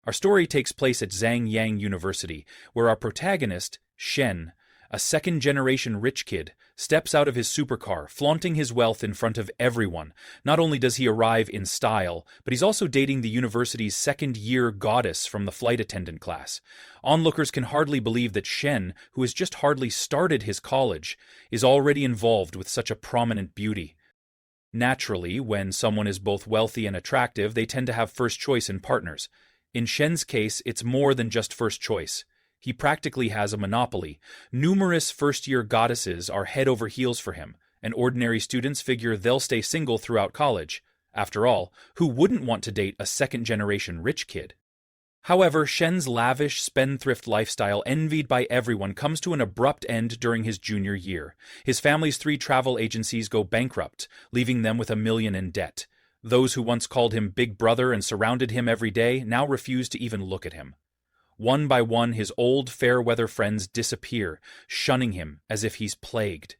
Our story takes place at Zhangyang University, where our protagonist, Shen, a second-generation rich kid, steps out of his supercar, flaunting his wealth in front of everyone. Not only does he arrive in style, but he's also dating the university's second-year goddess from the flight attendant class. Onlookers can hardly believe that Shen, who has just hardly started his college, is already involved with such a prominent beauty. Naturally, when someone is both wealthy and attractive, they tend to have first choice in partners. In Shen's case, it's more than just first choice. He practically has a monopoly. Numerous first-year goddesses are head over heels for him, and ordinary students figure they'll stay single throughout college. After all, who wouldn't want to date a second-generation rich kid? However, Shen's lavish, spendthrift lifestyle, envied by everyone, comes to an abrupt end during his junior year. His family's 3 travel agencies go bankrupt, leaving them with $1 million in debt. Those who once called him Big Brother and surrounded him every day now refuse to even look at him. One by one, his old fair-weather friends disappear, shunning him as if he's plagued.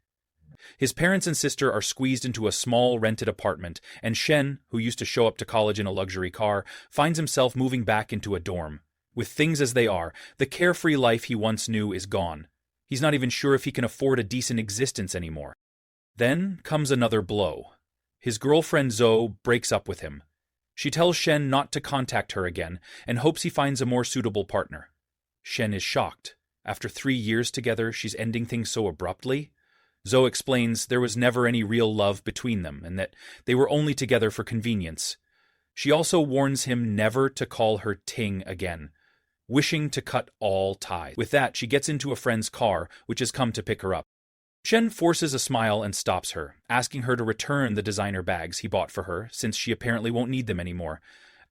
His parents and sister are squeezed into a small rented apartment, and Shen, who used to show up to college in a luxury car, finds himself moving back into a dorm. With things as they are, the carefree life he once knew is gone. He's not even sure if he can afford a decent existence anymore. Then comes another blow. His girlfriend Zoe breaks up with him. She tells Shen not to contact her again and hopes he finds a more suitable partner. Shen is shocked. After 3 years together, she's ending things so abruptly. Zoe explains there was never any real love between them and that they were only together for convenience. She also warns him never to call her Ting again, wishing to cut all ties. With that, she gets into a friend's car, which has come to pick her up. Shen forces a smile and stops her, asking her to return the designer bags he bought for her, since she apparently won't need them anymore.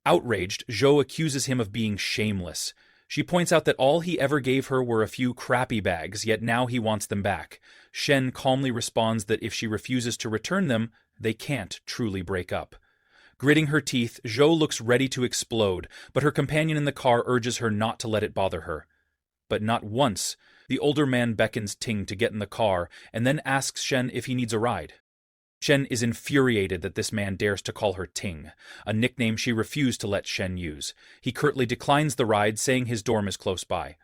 Outraged, Zhou accuses him of being shameless. She points out that all he ever gave her were a few crappy bags, yet now he wants them back. Shen calmly responds that if she refuses to return them, they can't truly break up. Gritting her teeth, Zhou looks ready to explode, but her companion in the car urges her not to let it bother her. But not once. The older man beckons Ting to get in the car and then asks Shen if he needs a ride. Shen is infuriated that this man dares to call her Ting, a nickname she refused to let Shen use. He curtly declines the ride, saying his dorm is close by.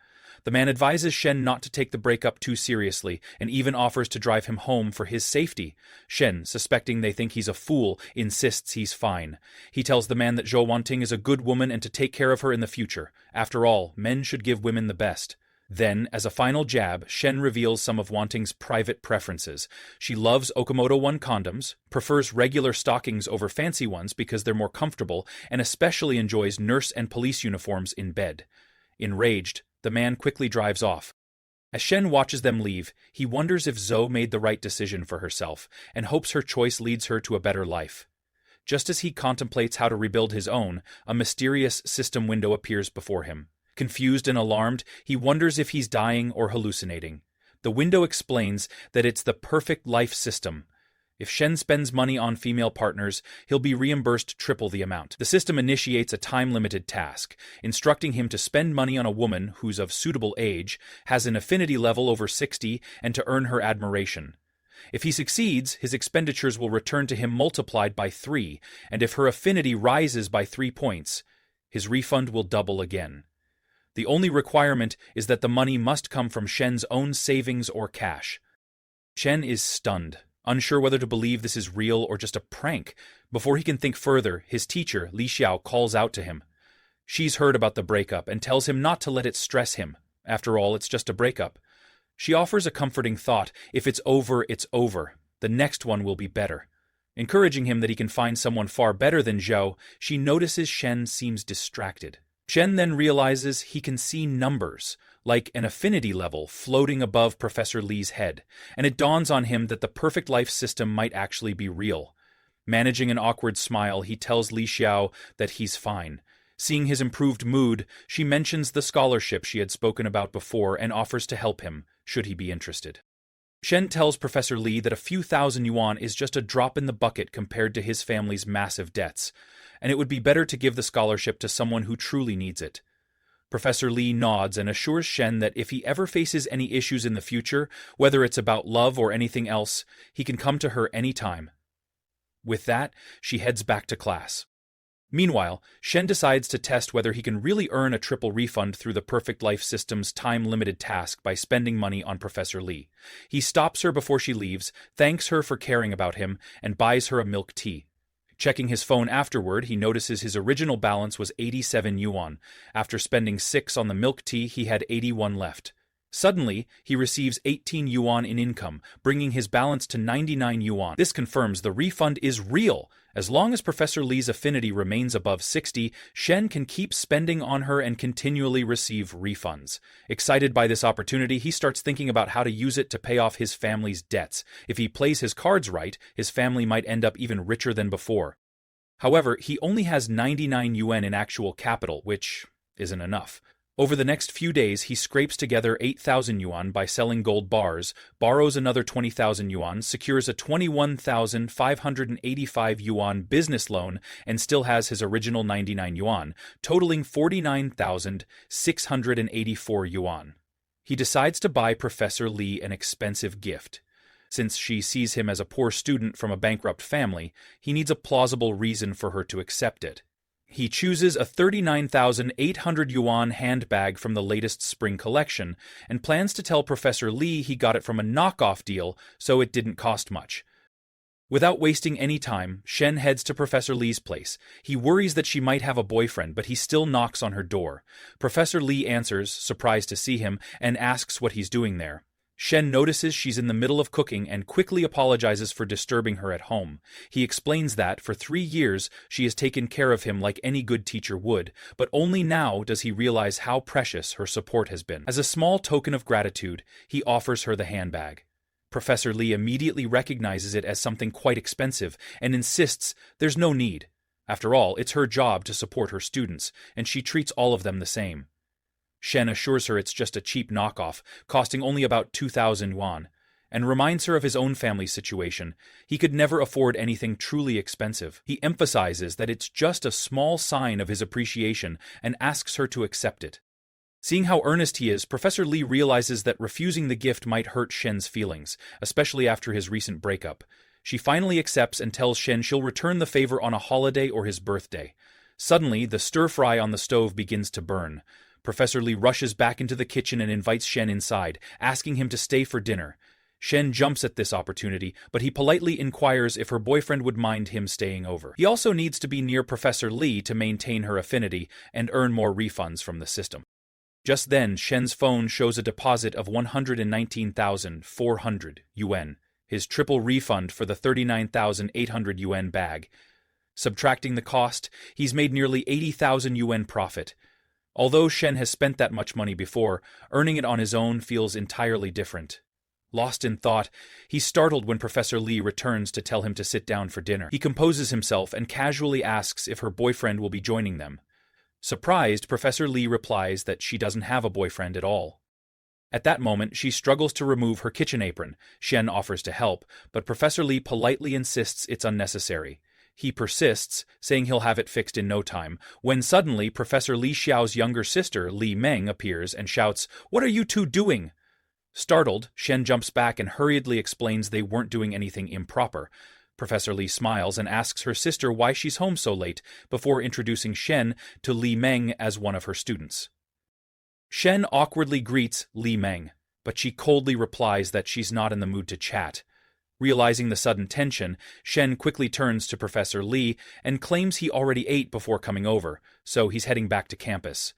The man advises Shen not to take the breakup too seriously and even offers to drive him home for his safety. Shen, suspecting they think he's a fool, insists he's fine. He tells the man that Zhou Wanting is a good woman and to take care of her in the future. After all, men should give women the best. Then, as a final jab, Shen reveals some of Wanting's private preferences. She loves Okamoto 1 condoms, prefers regular stockings over fancy ones because they're more comfortable, and especially enjoys nurse and police uniforms in bed. Enraged, the man quickly drives off. As Shen watches them leave, he wonders if Zoe made the right decision for herself, and hopes her choice leads her to a better life. Just as he contemplates how to rebuild his own, a mysterious system window appears before him. Confused and alarmed, he wonders if he's dying or hallucinating. The window explains that it's the perfect life system. If Shen spends money on female partners, he'll be reimbursed triple the amount. The system initiates a time-limited task, instructing him to spend money on a woman who's of suitable age, has an affinity level over 60, and to earn her admiration. If he succeeds, his expenditures will return to him multiplied by 3, and if her affinity rises by 3 points, his refund will double again. The only requirement is that the money must come from Shen's own savings or cash. Shen is stunned, unsure whether to believe this is real or just a prank. Before he can think further, his teacher, Li Xiao, calls out to him. She's heard about the breakup and tells him not to let it stress him. After all, it's just a breakup. She offers a comforting thought: if it's over, it's over. The next one will be better. Encouraging him that he can find someone far better than Zhou, she notices Shen seems distracted. Shen then realizes he can see numbers, like an affinity level, floating above Professor Li's head, and it dawns on him that the perfect life system might actually be real. Managing an awkward smile, he tells Li Xiao that he's fine. Seeing his improved mood, she mentions the scholarship she had spoken about before and offers to help him, should he be interested. Shen tells Professor Li that a few thousand yuan is just a drop in the bucket compared to his family's massive debts, and it would be better to give the scholarship to someone who truly needs it. Professor Li nods and assures Shen that if he ever faces any issues in the future, whether it's about love or anything else, he can come to her any time. With that, she heads back to class. Meanwhile, Shen decides to test whether he can really earn a triple refund through the Perfect Life System's time-limited task by spending money on Professor Lee. He stops her before she leaves, thanks her for caring about him, and buys her a milk tea. Checking his phone afterward, he notices his original balance was 87 yuan. After spending 6 on the milk tea, he had 81 left. Suddenly, he receives 18 yuan in income, bringing his balance to 99 yuan. This confirms the refund is real. As long as Professor Lee's affinity remains above 60, Shen can keep spending on her and continually receive refunds. Excited by this opportunity, he starts thinking about how to use it to pay off his family's debts. If he plays his cards right, his family might end up even richer than before. However, he only has 99 yuan in actual capital, which isn't enough. Over the next few days, he scrapes together 8,000 yuan by selling gold bars, borrows another 20,000 yuan, secures a 21,585 yuan business loan, and still has his original 99 yuan, totaling 49,684 yuan. He decides to buy Professor Lee an expensive gift. Since she sees him as a poor student from a bankrupt family, he needs a plausible reason for her to accept it. He chooses a 39,800 yuan handbag from the latest spring collection, and plans to tell Professor Lee he got it from a knockoff deal, so it didn't cost much. Without wasting any time, Shen heads to Professor Lee's place. He worries that she might have a boyfriend, but he still knocks on her door. Professor Lee answers, surprised to see him, and asks what he's doing there. Shen notices she's in the middle of cooking and quickly apologizes for disturbing her at home. He explains that, for 3 years, she has taken care of him like any good teacher would, but only now does he realize how precious her support has been. As a small token of gratitude, he offers her the handbag. Professor Lee immediately recognizes it as something quite expensive and insists there's no need. After all, it's her job to support her students, and she treats all of them the same. Shen assures her it's just a cheap knockoff, costing only about 2,000 yuan, and reminds her of his own family's situation. He could never afford anything truly expensive. He emphasizes that it's just a small sign of his appreciation and asks her to accept it. Seeing how earnest he is, Professor Lee realizes that refusing the gift might hurt Shen's feelings, especially after his recent breakup. She finally accepts and tells Shen she'll return the favor on a holiday or his birthday. Suddenly, the stir-fry on the stove begins to burn. Professor Lee rushes back into the kitchen and invites Shen inside, asking him to stay for dinner. Shen jumps at this opportunity, but he politely inquires if her boyfriend would mind him staying over. He also needs to be near Professor Lee to maintain her affinity and earn more refunds from the system. Just then, Shen's phone shows a deposit of 119,400 yuan, his triple refund for the 39,800 yuan bag. Subtracting the cost, he's made nearly 80,000 yuan profit. Although Shen has spent that much money before, earning it on his own feels entirely different. Lost in thought, he's startled when Professor Lee returns to tell him to sit down for dinner. He composes himself and casually asks if her boyfriend will be joining them. Surprised, Professor Lee replies that she doesn't have a boyfriend at all. At that moment, she struggles to remove her kitchen apron. Shen offers to help, but Professor Lee politely insists it's unnecessary. He persists, saying he'll have it fixed in no time, when suddenly Professor Li Xiao's younger sister, Li Meng, appears and shouts, "What are you two doing?" Startled, Shen jumps back and hurriedly explains they weren't doing anything improper. Professor Li smiles and asks her sister why she's home so late, before introducing Shen to Li Meng as one of her students. Shen awkwardly greets Li Meng, but she coldly replies that she's not in the mood to chat. Realizing the sudden tension, Shen quickly turns to Professor Lee and claims he already ate before coming over, so he's heading back to campus.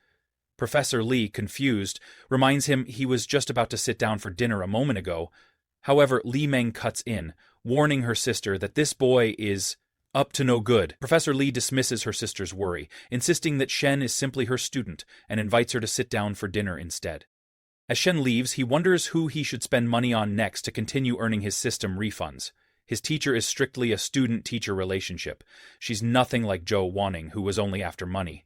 Professor Lee, confused, reminds him he was just about to sit down for dinner a moment ago. However, Li Meng cuts in, warning her sister that this boy is up to no good. Professor Lee dismisses her sister's worry, insisting that Shen is simply her student, and invites her to sit down for dinner instead. As Shen leaves, he wonders who he should spend money on next to continue earning his system refunds. His teacher is strictly a student-teacher relationship. She's nothing like Zhou Wanning, who was only after money.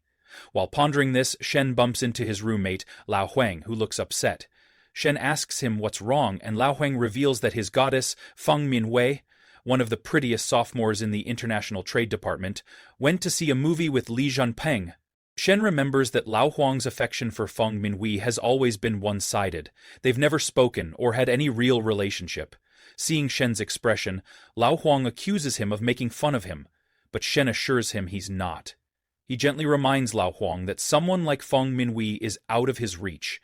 While pondering this, Shen bumps into his roommate, Lao Huang, who looks upset. Shen asks him what's wrong, and Lao Huang reveals that his goddess, Feng Minwei, one of the prettiest sophomores in the International Trade Department, went to see a movie with Li Zhanpeng. Shen remembers that Lao Huang's affection for Feng Minwei has always been one-sided. They've never spoken or had any real relationship. Seeing Shen's expression, Lao Huang accuses him of making fun of him, but Shen assures him he's not. He gently reminds Lao Huang that someone like Feng Minwei is out of his reach.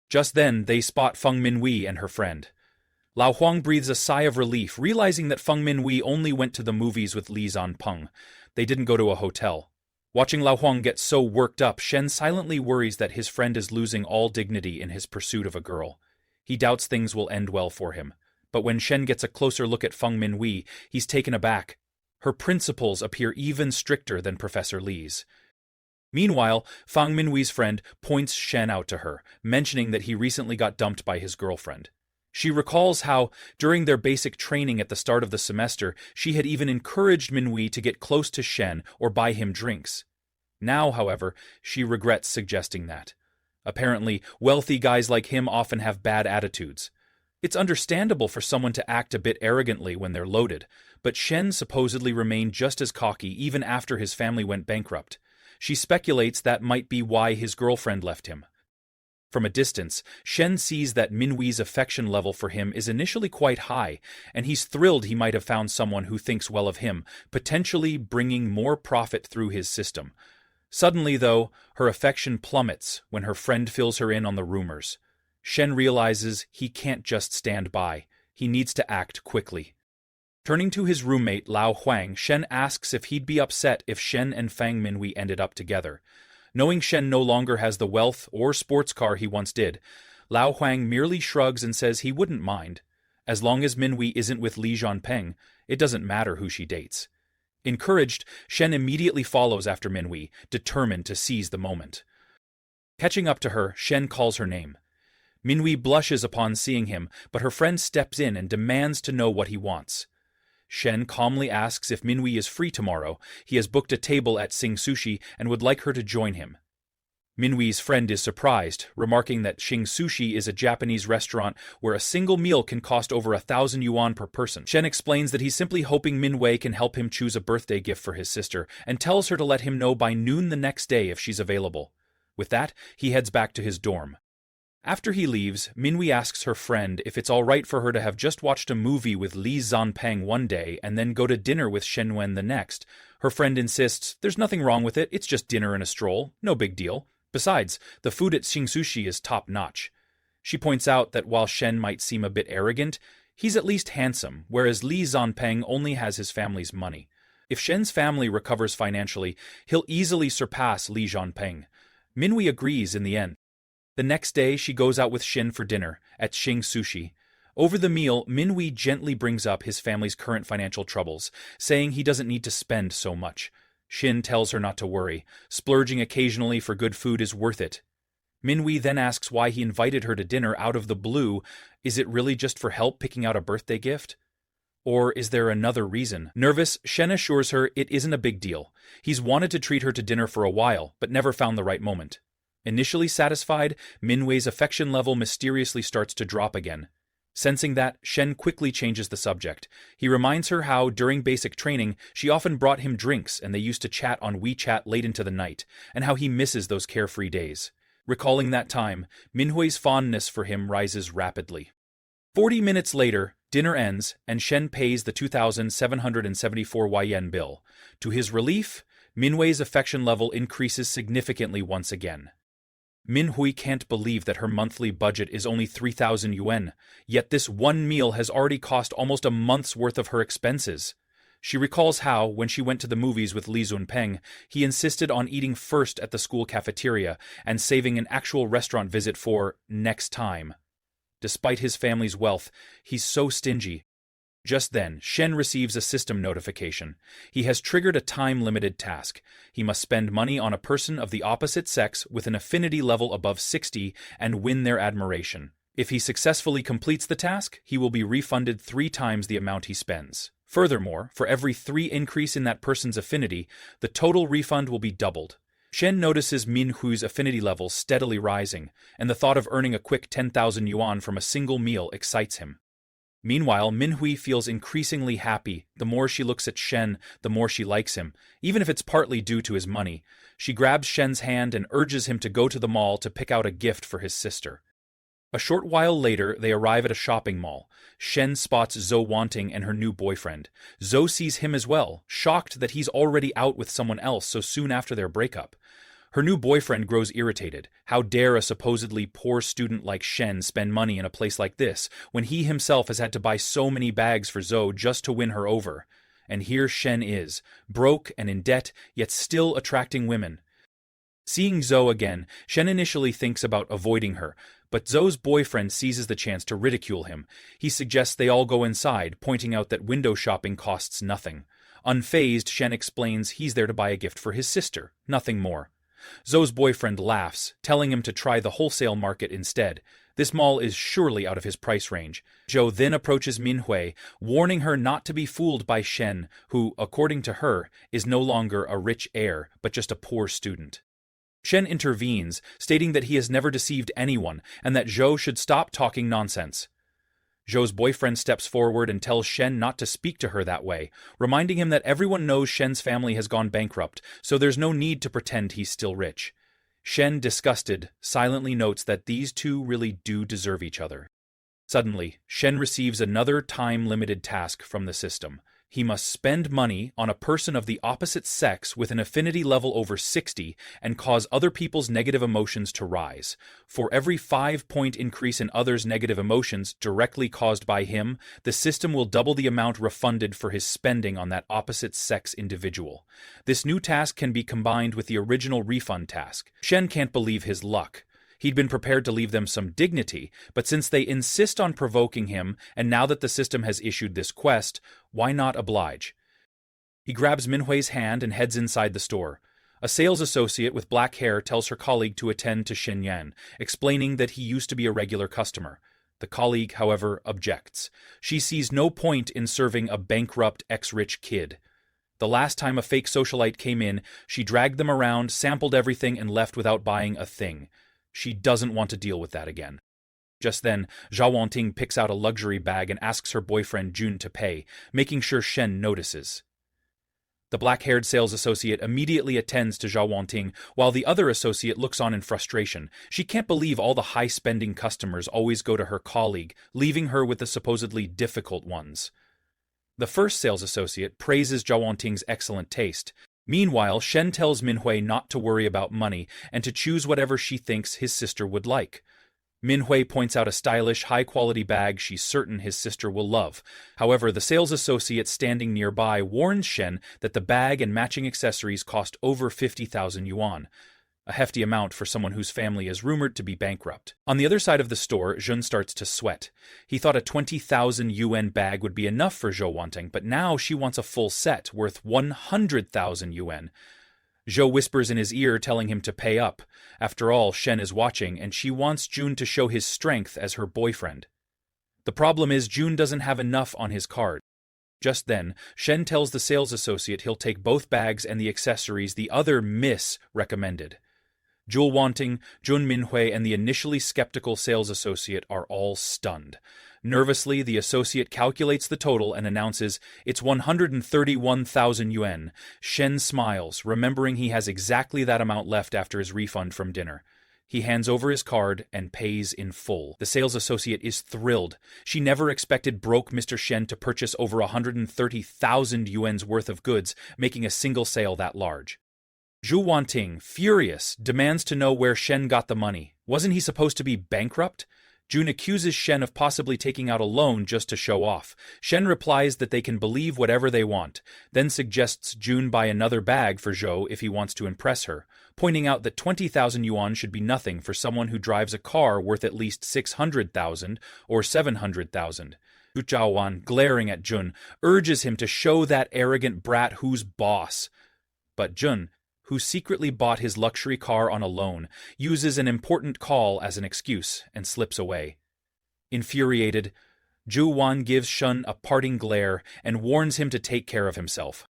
Just then, they spot Feng Minwei and her friend. Lao Huang breathes a sigh of relief, realizing that Feng Minwei only went to the movies with Li Zanpeng. They didn't go to a hotel. Watching Lao Huang get so worked up, Shen silently worries that his friend is losing all dignity in his pursuit of a girl. He doubts things will end well for him. But when Shen gets a closer look at Feng Minwei, he's taken aback. Her principles appear even stricter than Professor Li's. Meanwhile, Feng Minwei's friend points Shen out to her, mentioning that he recently got dumped by his girlfriend. She recalls how, during their basic training at the start of the semester, she had even encouraged Minwei to get close to Shen or buy him drinks. Now, however, she regrets suggesting that. Apparently, wealthy guys like him often have bad attitudes. It's understandable for someone to act a bit arrogantly when they're loaded, but Shen supposedly remained just as cocky even after his family went bankrupt. She speculates that might be why his girlfriend left him. From a distance, Shen sees that Minwei's affection level for him is initially quite high, and he's thrilled he might have found someone who thinks well of him, potentially bringing more profit through his system. Suddenly, though, her affection plummets when her friend fills her in on the rumors. Shen realizes he can't just stand by. He needs to act quickly. Turning to his roommate, Lao Huang, Shen asks if he'd be upset if Shen and Feng Minwei ended up together. Knowing Shen no longer has the wealth or sports car he once did, Lao Huang merely shrugs and says he wouldn't mind. As long as Minwei isn't with Li Zanpeng, it doesn't matter who she dates. Encouraged, Shen immediately follows after Minwei, determined to seize the moment. Catching up to her, Shen calls her name. Minwei blushes upon seeing him, but her friend steps in and demands to know what he wants. Shen calmly asks if Minwei is free tomorrow. He has booked a table at Sing Sushi and would like her to join him. Minwei's friend is surprised, remarking that Sing Sushi is a Japanese restaurant where a single meal can cost over 1,000 yuan per person. Shen explains that he's simply hoping Minwei can help him choose a birthday gift for his sister, and tells her to let him know by noon the next day if she's available. With that, he heads back to his dorm. After he leaves, Minwei asks her friend if it's all right for her to have just watched a movie with Li Zanpeng one day and then go to dinner with Shen Wen the next. Her friend insists there's nothing wrong with it, it's just dinner and a stroll, no big deal. Besides, the food at Sing Sushi is top-notch. She points out that while Shen might seem a bit arrogant, he's at least handsome, whereas Li Zanpeng only has his family's money. If Shen's family recovers financially, he'll easily surpass Li Zanpeng. Minwei agrees in the end. The next day, she goes out with Shin for dinner at Sing Sushi. Over the meal, Minwei gently brings up his family's current financial troubles, saying he doesn't need to spend so much. Shin tells her not to worry. Splurging occasionally for good food is worth it. Minwei then asks why he invited her to dinner out of the blue. Is it really just for help picking out a birthday gift? Or is there another reason? Nervous, Shen assures her it isn't a big deal. He's wanted to treat her to dinner for a while, but never found the right moment. Initially satisfied, Minwei's affection level mysteriously starts to drop again. Sensing that, Shen quickly changes the subject. He reminds her how, during basic training, she often brought him drinks and they used to chat on WeChat late into the night, and how he misses those carefree days. Recalling that time, Minhui's fondness for him rises rapidly. 40 minutes later, dinner ends, and Shen pays the 2,774 yen bill. To his relief, Minhui's affection level increases significantly once again. Minhui can't believe that her monthly budget is only 3,000 yuan, yet this one meal has already cost almost a month's worth of her expenses. She recalls how, when she went to the movies with Li Zunpeng, he insisted on eating first at the school cafeteria and saving an actual restaurant visit for next time. Despite his family's wealth, he's so stingy. Just then, Shen receives a system notification. He has triggered a time-limited task. He must spend money on a person of the opposite sex with an affinity level above 60 and win their admiration. If he successfully completes the task, he will be refunded 3 times the amount he spends. Furthermore, for every 3 increase in that person's affinity, the total refund will be doubled. Shen notices Min Hui's affinity level steadily rising, and the thought of earning a quick 10,000 yuan from a single meal excites him. Meanwhile, Minhui feels increasingly happy. The more she looks at Shen, the more she likes him, even if it's partly due to his money. She grabs Shen's hand and urges him to go to the mall to pick out a gift for his sister. A short while later, they arrive at a shopping mall. Shen spots Zhou Wanting and her new boyfriend. Zhou sees him as well, shocked that he's already out with someone else so soon after their breakup. Her new boyfriend grows irritated. How dare a supposedly poor student like Shen spend money in a place like this, when he himself has had to buy so many bags for Zhou just to win her over? And here Shen is, broke and in debt, yet still attracting women. Seeing Zhou again, Shen initially thinks about avoiding her, but Zhou's boyfriend seizes the chance to ridicule him. He suggests they all go inside, pointing out that window shopping costs nothing. Unfazed, Shen explains he's there to buy a gift for his sister, nothing more. Zhou's boyfriend laughs, telling him to try the wholesale market instead. This mall is surely out of his price range. Zhou then approaches Manhwa, warning her not to be fooled by Shen, who, according to her, is no longer a rich heir, but just a poor student. Shen intervenes, stating that he has never deceived anyone, and that Zhou should stop talking nonsense. Zhou's boyfriend steps forward and tells Shen not to speak to her that way, reminding him that everyone knows Shen's family has gone bankrupt, so there's no need to pretend he's still rich. Shen, disgusted, silently notes that these two really do deserve each other. Suddenly, Shen receives another time-limited task from the system. He must spend money on a person of the opposite sex with an affinity level over 60 and cause other people's negative emotions to rise. For every 5-point increase in others' negative emotions directly caused by him, the system will double the amount refunded for his spending on that opposite sex individual. This new task can be combined with the original refund task. Shen can't believe his luck. He'd been prepared to leave them some dignity, but since they insist on provoking him, and now that the system has issued this quest, why not oblige? He grabs Manhwa's hand and heads inside the store. A sales associate with black hair tells her colleague to attend to Shen Yan, explaining that he used to be a regular customer. The colleague, however, objects. She sees no point in serving a bankrupt ex-rich kid. The last time a fake socialite came in, she dragged them around, sampled everything, and left without buying a thing. She doesn't want to deal with that again. Just then, Zhou Wanting picks out a luxury bag and asks her boyfriend Jun to pay, making sure Shen notices. The black-haired sales associate immediately attends to Zhou Wanting, while the other associate looks on in frustration. She can't believe all the high-spending customers always go to her colleague, leaving her with the supposedly difficult ones. The first sales associate praises Zhou Wanting's excellent taste. Meanwhile, Shen tells Manhwa not to worry about money and to choose whatever she thinks his sister would like. Manhwa points out a stylish, high-quality bag she's certain his sister will love. However, the sales associate standing nearby warns Shen that the bag and matching accessories cost over 50,000 yuan. A hefty amount for someone whose family is rumored to be bankrupt. On the other side of the store, Jun starts to sweat. He thought a 20,000 yuan bag would be enough for Zhou Wanting, but now she wants a full set worth 100,000 yuan. Zhou whispers in his ear, telling him to pay up. After all, Shen is watching, and she wants Jun to show his strength as her boyfriend. The problem is Jun doesn't have enough on his card. Just then, Shen tells the sales associate he'll take both bags and the accessories the other miss recommended. Zhou Wanting, Jun Manhwa, and the initially skeptical sales associate are all stunned. Nervously, the associate calculates the total and announces it's 131,000 yuan. Shen smiles, remembering he has exactly that amount left after his refund from dinner. He hands over his card and pays in full. The sales associate is thrilled. She never expected broke Mr. Shen to purchase over 130,000 yuan's worth of goods, making a single sale that large. Zhou Wanting, furious, demands to know where Shen got the money. Wasn't he supposed to be bankrupt? Jun accuses Shen of possibly taking out a loan just to show off. Shen replies that they can believe whatever they want, then suggests Jun buy another bag for Zhou if he wants to impress her, pointing out that 20,000 yuan should be nothing for someone who drives a car worth at least 600,000 or 700,000. Zhu Zhaowan, glaring at Jun, urges him to show that arrogant brat who's boss. But Jun, who secretly bought his luxury car on a loan, uses an important call as an excuse and slips away. Infuriated, Zhu Wan gives Shen a parting glare and warns him to take care of himself.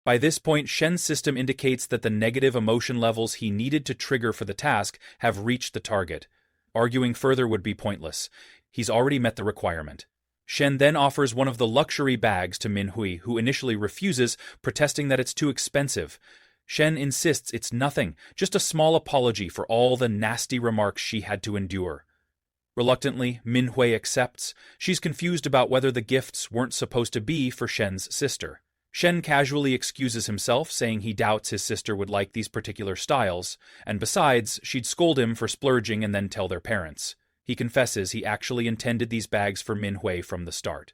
By this point, Shen's system indicates that the negative emotion levels he needed to trigger for the task have reached the target. Arguing further would be pointless. He's already met the requirement. Shen then offers one of the luxury bags to Manhwa, who initially refuses, protesting that it's too expensive. Shen insists it's nothing, just a small apology for all the nasty remarks she had to endure. Reluctantly, Minhui accepts. She's confused about whether the gifts weren't supposed to be for Shen's sister. Shen casually excuses himself, saying he doubts his sister would like these particular styles, and besides, she'd scold him for splurging and then tell their parents. He confesses he actually intended these bags for Minhui from the start.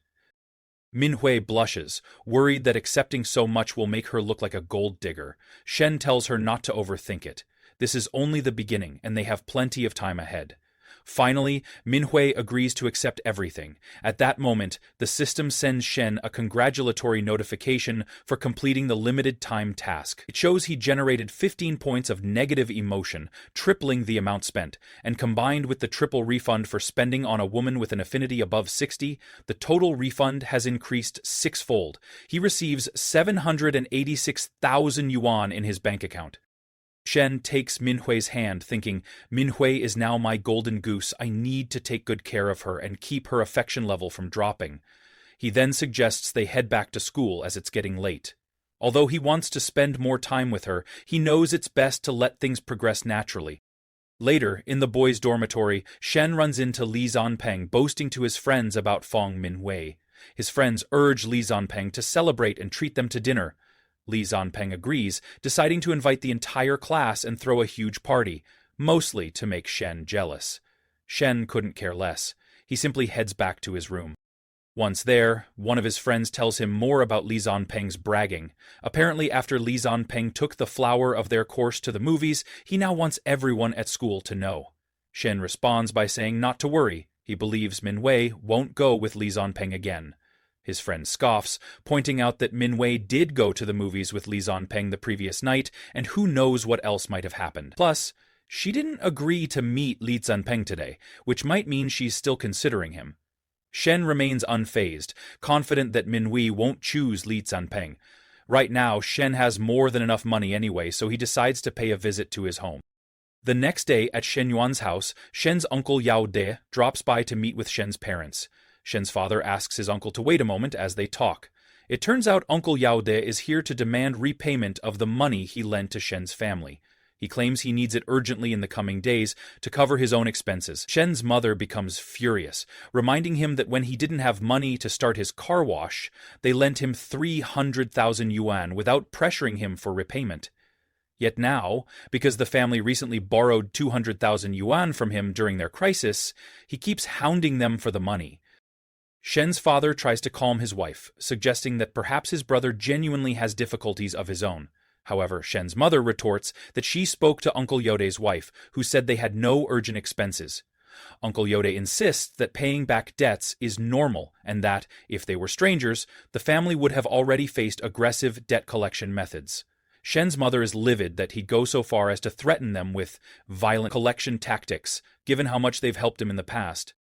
Minhui blushes, worried that accepting so much will make her look like a gold digger. Shen tells her not to overthink it. This is only the beginning, and they have plenty of time ahead. Finally, Minhui agrees to accept everything. At that moment, the system sends Shen a congratulatory notification for completing the limited time task. It shows he generated 15 points of negative emotion, tripling the amount spent, and combined with the triple refund for spending on a woman with an affinity above 60, the total refund has increased sixfold. He receives 786,000 yuan in his bank account. Shen takes Minhui's hand, thinking, Minhui is now my golden goose. I need to take good care of her and keep her affection level from dropping. He then suggests they head back to school as it's getting late. Although he wants to spend more time with her, he knows it's best to let things progress naturally. Later, in the boys' dormitory, Shen runs into Li Zanpeng boasting to his friends about Fong Minhui. His friends urge Li Zanpeng to celebrate and treat them to dinner. Li Zanpeng agrees, deciding to invite the entire class and throw a huge party, mostly to make Shen jealous. Shen couldn't care less. He simply heads back to his room. Once there, one of his friends tells him more about Li Zanpeng's bragging. Apparently, after Li Zanpeng took the flower of their course to the movies, he now wants everyone at school to know. Shen responds by saying not to worry. He believes Minhui won't go with Li Zanpeng again. His friend scoffs, pointing out that Minhui did go to the movies with Li Zanpeng the previous night, and who knows what else might have happened. Plus, she didn't agree to meet Li Zanpeng today, which might mean she's still considering him. Shen remains unfazed, confident that Minhui won't choose Li Zanpeng. Right now, Shen has more than enough money anyway, so he decides to pay a visit to his home. The next day at Shen Yuan's house, Shen's uncle Yao De drops by to meet with Shen's parents. Shen's father asks his uncle to wait a moment as they talk. It turns out Uncle Yao De is here to demand repayment of the money he lent to Shen's family. He claims he needs it urgently in the coming days to cover his own expenses. Shen's mother becomes furious, reminding him that when he didn't have money to start his car wash, they lent him 300,000 yuan without pressuring him for repayment. Yet now, because the family recently borrowed 200,000 yuan from him during their crisis, he keeps hounding them for the money. Shen's father tries to calm his wife, suggesting that perhaps his brother genuinely has difficulties of his own. However, Shen's mother retorts that she spoke to Uncle Yode's wife, who said they had no urgent expenses. Uncle Yode insists that paying back debts is normal and that, if they were strangers, the family would have already faced aggressive debt collection methods. Shen's mother is livid that he'd go so far as to threaten them with violent collection tactics, given how much they've helped him in the past.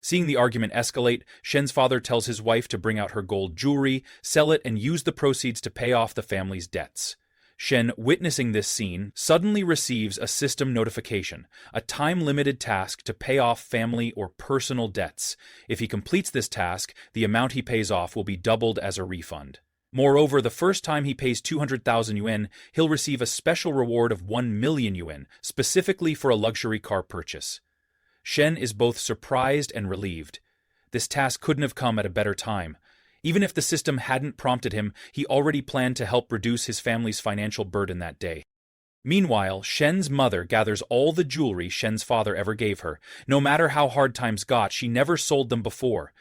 Seeing the argument escalate, Shen's father tells his wife to bring out her gold jewelry, sell it, and use the proceeds to pay off the family's debts. Shen, witnessing this scene, suddenly receives a system notification, a time-limited task to pay off family or personal debts. If he completes this task, the amount he pays off will be doubled as a refund. Moreover, the first time he pays 200,000 yuan, he'll receive a special reward of 1 million yuan, specifically for a luxury car purchase. Shen is both surprised and relieved. This task couldn't have come at a better time. Even if the system hadn't prompted him, he already planned to help reduce his family's financial burden that day. Meanwhile, Shen's mother gathers all the jewelry Shen's father ever gave her. No matter how hard times got, she never sold them before.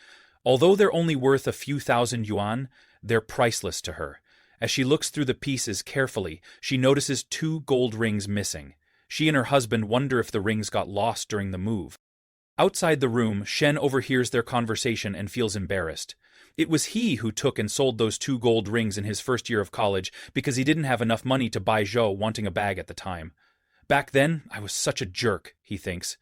Although they're only worth a few thousand yuan, they're priceless to her. As she looks through the pieces carefully, she notices 2 gold rings missing. She and her husband wonder if the rings got lost during the move. Outside the room, Shen overhears their conversation and feels embarrassed. It was he who took and sold those 2 gold rings in his first year of college because he didn't have enough money to buy Zhou wanting a bag at the time. Back then, I was such a jerk, he thinks.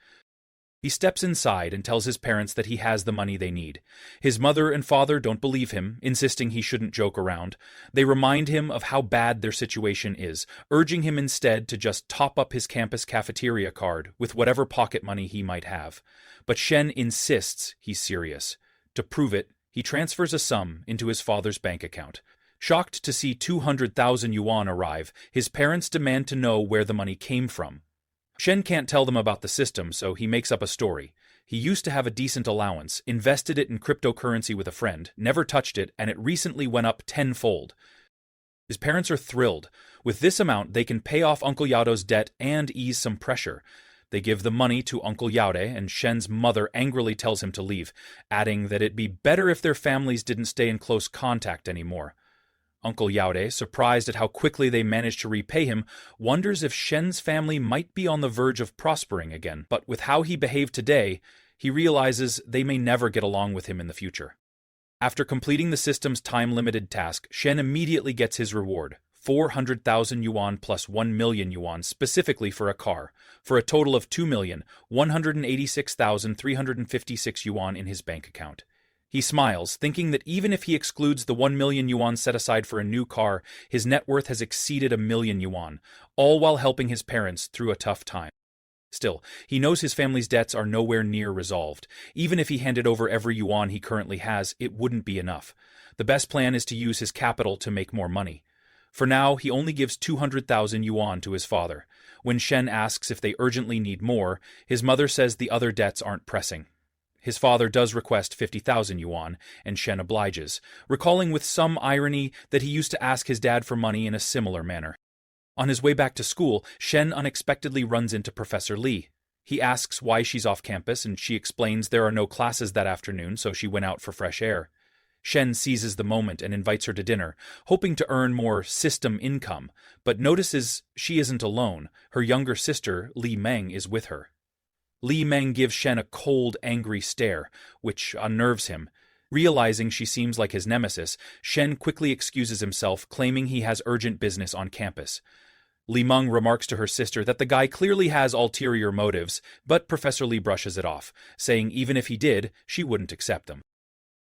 He steps inside and tells his parents that he has the money they need. His mother and father don't believe him, insisting he shouldn't joke around. They remind him of how bad their situation is, urging him instead to just top up his campus cafeteria card with whatever pocket money he might have. But Shen insists he's serious. To prove it, he transfers a sum into his father's bank account. Shocked to see 200,000 yuan arrive, his parents demand to know where the money came from. Shen can't tell them about the system, so he makes up a story. He used to have a decent allowance, invested it in cryptocurrency with a friend, never touched it, and it recently went up tenfold. His parents are thrilled. With this amount, they can pay off Uncle Yao's debt and ease some pressure. They give the money to Uncle Yao, and Shen's mother angrily tells him to leave, adding that it'd be better if their families didn't stay in close contact anymore. Uncle Yao, surprised at how quickly they managed to repay him, wonders if Shen's family might be on the verge of prospering again. But with how he behaved today, he realizes they may never get along with him in the future. After completing the system's time-limited task, Shen immediately gets his reward, 400,000 yuan plus 1 million yuan specifically for a car, for a total of 2,186,356 yuan in his bank account. He smiles, thinking that even if he excludes the 1 million yuan set aside for a new car, his net worth has exceeded 1 million yuan, all while helping his parents through a tough time. Still, he knows his family's debts are nowhere near resolved. Even if he handed over every yuan he currently has, it wouldn't be enough. The best plan is to use his capital to make more money. For now, he only gives 200,000 yuan to his father. When Shen asks if they urgently need more, his mother says the other debts aren't pressing. His father does request 50,000 yuan, and Shen obliges, recalling with some irony that he used to ask his dad for money in a similar manner. On his way back to school, Shen unexpectedly runs into Professor Li. He asks why she's off campus, and she explains there are no classes that afternoon, so she went out for fresh air. Shen seizes the moment and invites her to dinner, hoping to earn more system income, but notices she isn't alone. Her younger sister, Li Meng, is with her. Li Meng gives Shen a cold, angry stare, which unnerves him. Realizing she seems like his nemesis, Shen quickly excuses himself, claiming he has urgent business on campus. Li Meng remarks to her sister that the guy clearly has ulterior motives, but Professor Li brushes it off, saying even if he did, she wouldn't accept them.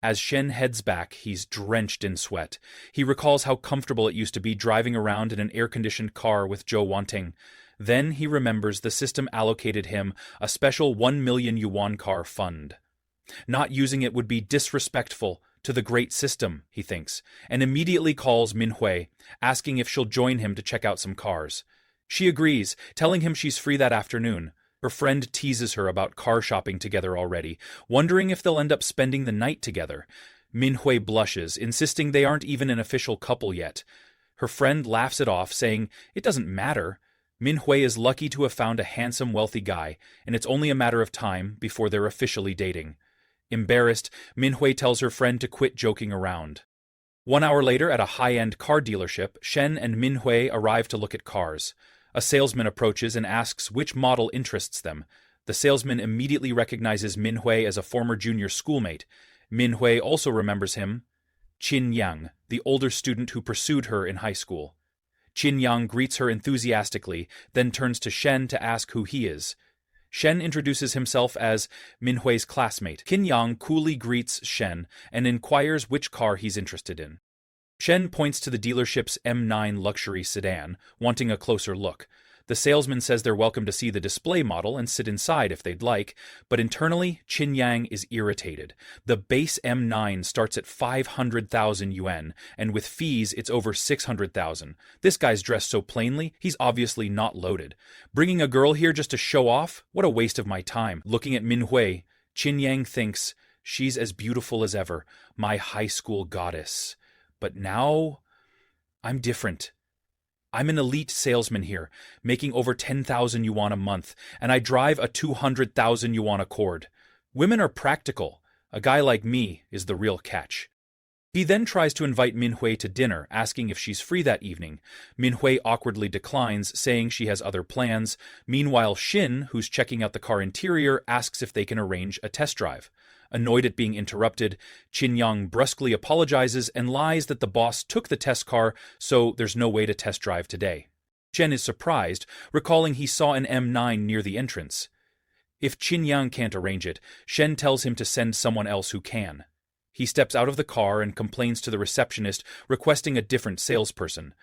As Shen heads back, he's drenched in sweat. He recalls how comfortable it used to be driving around in an air-conditioned car with Zhou Wanting. Then he remembers the system allocated him a special 1 million yuan car fund. Not using it would be disrespectful to the great system, he thinks, and immediately calls Manhwa, asking if she'll join him to check out some cars. She agrees, telling him she's free that afternoon. Her friend teases her about car shopping together already, wondering if they'll end up spending the night together. Manhwa blushes, insisting they aren't even an official couple yet. Her friend laughs it off, saying it doesn't matter. Manhwa is lucky to have found a handsome, wealthy guy, and it's only a matter of time before they're officially dating. Embarrassed, Manhwa tells her friend to quit joking around. 1 hour later, at a high-end car dealership, Shen and Manhwa arrive to look at cars. A salesman approaches and asks which model interests them. The salesman immediately recognizes Manhwa as a former junior schoolmate. Manhwa also remembers him, Qin Yang, the older student who pursued her in high school. Qin Yang greets her enthusiastically, then turns to Shen to ask who he is. Shen introduces himself as Manhwa's classmate. Qin Yang coolly greets Shen and inquires which car he's interested in. Shen points to the dealership's M9 luxury sedan, wanting a closer look. The salesman says they're welcome to see the display model and sit inside if they'd like, but internally, Qin Yang is irritated. The base M9 starts at 500,000 yuan, and with fees, it's over 600,000. This guy's dressed so plainly, he's obviously not loaded. Bringing a girl here just to show off? What a waste of my time. Looking at Manhwa, Qin Yang thinks, she's as beautiful as ever, my high school goddess. But now, I'm different. I'm an elite salesman here, making over 10,000 yuan a month, and I drive a 200,000 yuan Accord. Women are practical. A guy like me is the real catch. He then tries to invite Manhwa to dinner, asking if she's free that evening. Manhwa awkwardly declines, saying she has other plans. Meanwhile, Shin, who's checking out the car interior, asks if they can arrange a test drive. Annoyed at being interrupted, Qin Yang brusquely apologizes and lies that the boss took the test car, so there's no way to test drive today. Shen is surprised, recalling he saw an M9 near the entrance. If Qin Yang can't arrange it, Shen tells him to send someone else who can. He steps out of the car and complains to the receptionist, requesting a different salesperson.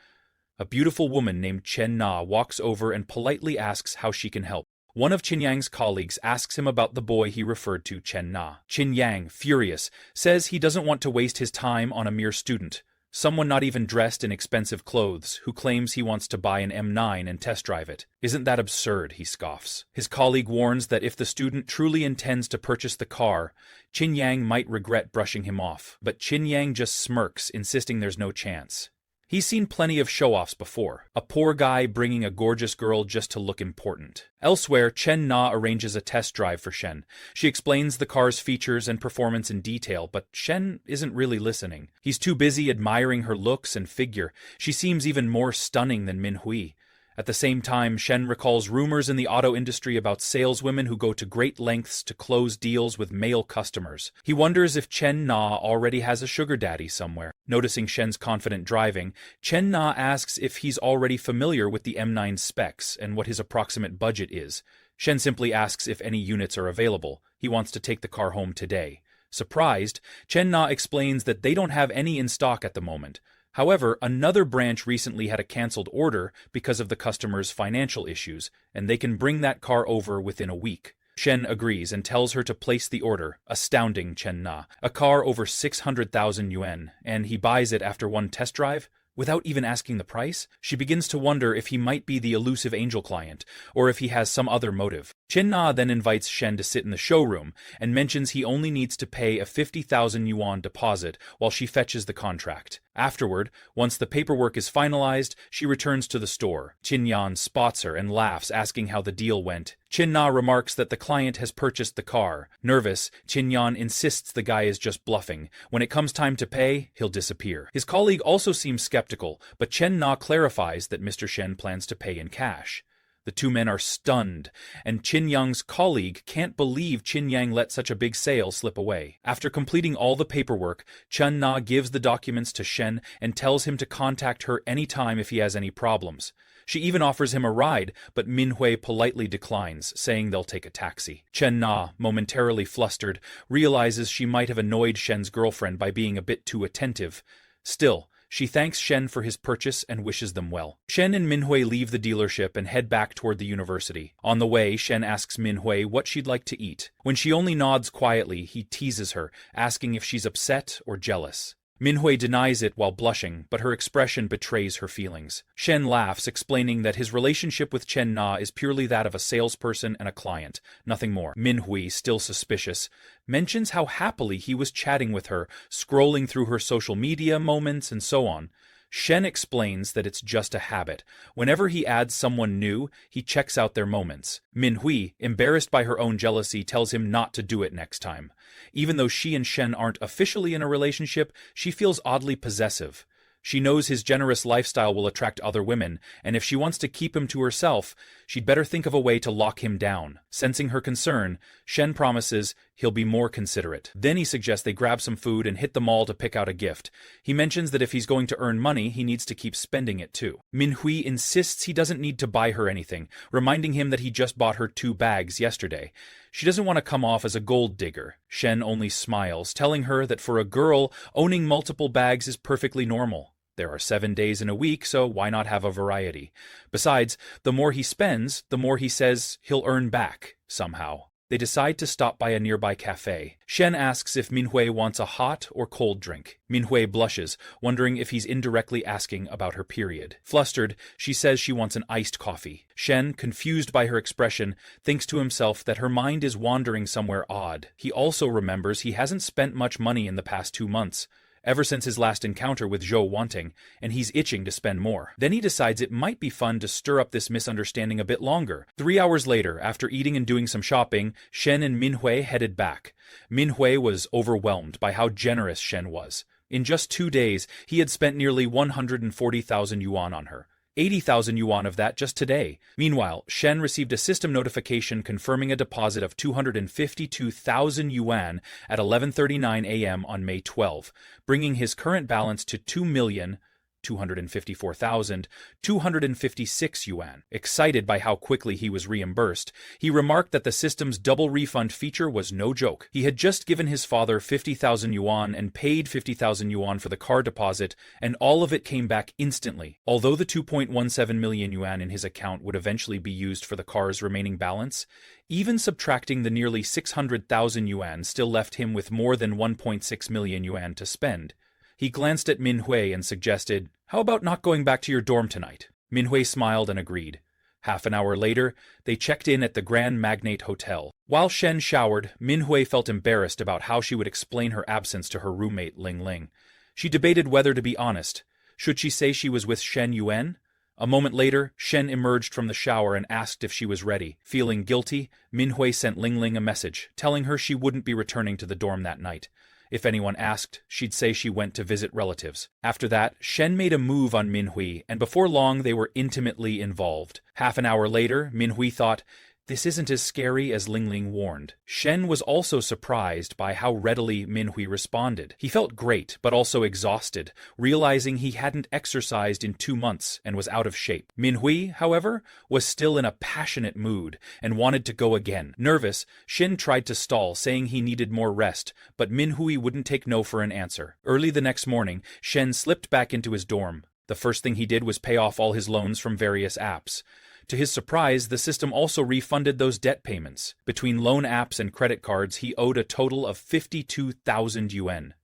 A beautiful woman named Chen Na walks over and politely asks how she can help. One of Qin Yang's colleagues asks him about the boy he referred to, Chen Na. Qin Yang, furious, says he doesn't want to waste his time on a mere student. Someone not even dressed in expensive clothes, who claims he wants to buy an M9 and test drive it. Isn't that absurd, he scoffs. His colleague warns that if the student truly intends to purchase the car, Qin Yang might regret brushing him off, but Qin Yang just smirks, insisting there's no chance. He's seen plenty of show-offs before, a poor guy bringing a gorgeous girl just to look important. Elsewhere, Chen Na arranges a test drive for Shen. She explains the car's features and performance in detail, but Shen isn't really listening. He's too busy admiring her looks and figure. She seems even more stunning than Manhwa. At the same time, Shen recalls rumors in the auto industry about saleswomen who go to great lengths to close deals with male customers. He wonders if Chen Na already has a sugar daddy somewhere. Noticing Shen's confident driving, Chen Na asks if he's already familiar with the M9 specs and what his approximate budget is. Shen simply asks if any units are available. He wants to take the car home today. Surprised, Chen Na explains that they don't have any in stock at the moment. However, another branch recently had a cancelled order because of the customer's financial issues, and they can bring that car over within a week. Shen agrees and tells her to place the order, astounding Chen Na. A car over 600,000 yuan, and he buys it after one test drive? Without even asking the price? She begins to wonder if he might be the elusive angel client, or if he has some other motive. Chen Na then invites Shen to sit in the showroom, and mentions he only needs to pay a 50,000 yuan deposit while she fetches the contract. Afterward, once the paperwork is finalized, she returns to the store. Qin Yan spots her and laughs, asking how the deal went. Chen Na remarks that the client has purchased the car. Nervous, Qin Yan insists the guy is just bluffing. When it comes time to pay, he'll disappear. His colleague also seems skeptical, but Chen Na clarifies that Mr. Shen plans to pay in cash. The two men are stunned, and Qin Yang's colleague can't believe Qin Yang let such a big sale slip away. After completing all the paperwork, Chen Na gives the documents to Shen and tells him to contact her anytime if he has any problems. She even offers him a ride, but Manhwa politely declines, saying they'll take a taxi. Chen Na, momentarily flustered, realizes she might have annoyed Shen's girlfriend by being a bit too attentive. Still, she thanks Shen for his purchase and wishes them well. Shen and Manhwa leave the dealership and head back toward the university. On the way, Shen asks Manhwa what she'd like to eat. When she only nods quietly, he teases her, asking if she's upset or jealous. Manhwa denies it while blushing, but her expression betrays her feelings. Shen laughs, explaining that his relationship with Chen Na is purely that of a salesperson and a client, nothing more. Manhwa, still suspicious, mentions how happily he was chatting with her, scrolling through her social media moments and so on. Shen explains that it's just a habit. Whenever he adds someone new, he checks out their moments. Manhwa, embarrassed by her own jealousy, tells him not to do it next time. Even though she and Shen aren't officially in a relationship, she feels oddly possessive. She knows his generous lifestyle will attract other women, and if she wants to keep him to herself, she'd better think of a way to lock him down. Sensing her concern, Shen promises he'll be more considerate. Then he suggests they grab some food and hit the mall to pick out a gift. He mentions that if he's going to earn money, he needs to keep spending it too. Manhwa insists he doesn't need to buy her anything, reminding him that he just bought her 2 bags yesterday. She doesn't want to come off as a gold digger. Shen only smiles, telling her that for a girl, owning multiple bags is perfectly normal. There are 7 days in a week, so why not have a variety? Besides, the more he spends, the more he says he'll earn back, somehow. They decide to stop by a nearby cafe. Shen asks if Manhwa wants a hot or cold drink. Manhwa blushes, wondering if he's indirectly asking about her period. Flustered, she says she wants an iced coffee. Shen, confused by her expression, thinks to himself that her mind is wandering somewhere odd. He also remembers he hasn't spent much money in the past 2 months. Ever since his last encounter with Zhou Wanting, and he's itching to spend more. Then he decides it might be fun to stir up this misunderstanding a bit longer. 3 hours later, after eating and doing some shopping, Shen and Manhwa headed back. Manhwa was overwhelmed by how generous Shen was. In just 2 days, he had spent nearly 140,000 yuan on her. 80,000 yuan of that just today. Meanwhile, Shen received a system notification confirming a deposit of 252,000 yuan at 11:39 a.m. on May 12, bringing his current balance to 2,254,256 yuan. Excited by how quickly he was reimbursed, he remarked that the system's double refund feature was no joke. He had just given his father 50,000 yuan and paid 50,000 yuan for the car deposit, and all of it came back instantly. Although the 2.17 million yuan in his account would eventually be used for the car's remaining balance, even subtracting the nearly 600,000 yuan still left him with more than 1.6 million yuan to spend. He glanced at Minhui and suggested, "How about not going back to your dorm tonight?" Minhui smiled and agreed. Half an hour later, they checked in at the Grand Magnate Hotel. While Shen showered, Minhui felt embarrassed about how she would explain her absence to her roommate Ling Ling. She debated whether to be honest. Should she say she was with Shen Yuan? A moment later, Shen emerged from the shower and asked if she was ready. Feeling guilty, Minhui sent Ling Ling a message, telling her she wouldn't be returning to the dorm that night. If anyone asked, she'd say she went to visit relatives. After that, Shen made a move on Minhui, and before long they were intimately involved. Half an hour later, Minhui thought, "This isn't as scary as Ling Ling warned." Shen was also surprised by how readily Minhui responded. He felt great, but also exhausted, realizing he hadn't exercised in 2 months and was out of shape. Minhui, however, was still in a passionate mood and wanted to go again. Nervous, Shen tried to stall, saying he needed more rest, but Minhui wouldn't take no for an answer. Early the next morning, Shen slipped back into his dorm. The first thing he did was pay off all his loans from various apps. To his surprise, the system also refunded those debt payments. Between loan apps and credit cards, he owed a total of 52,000 yuan.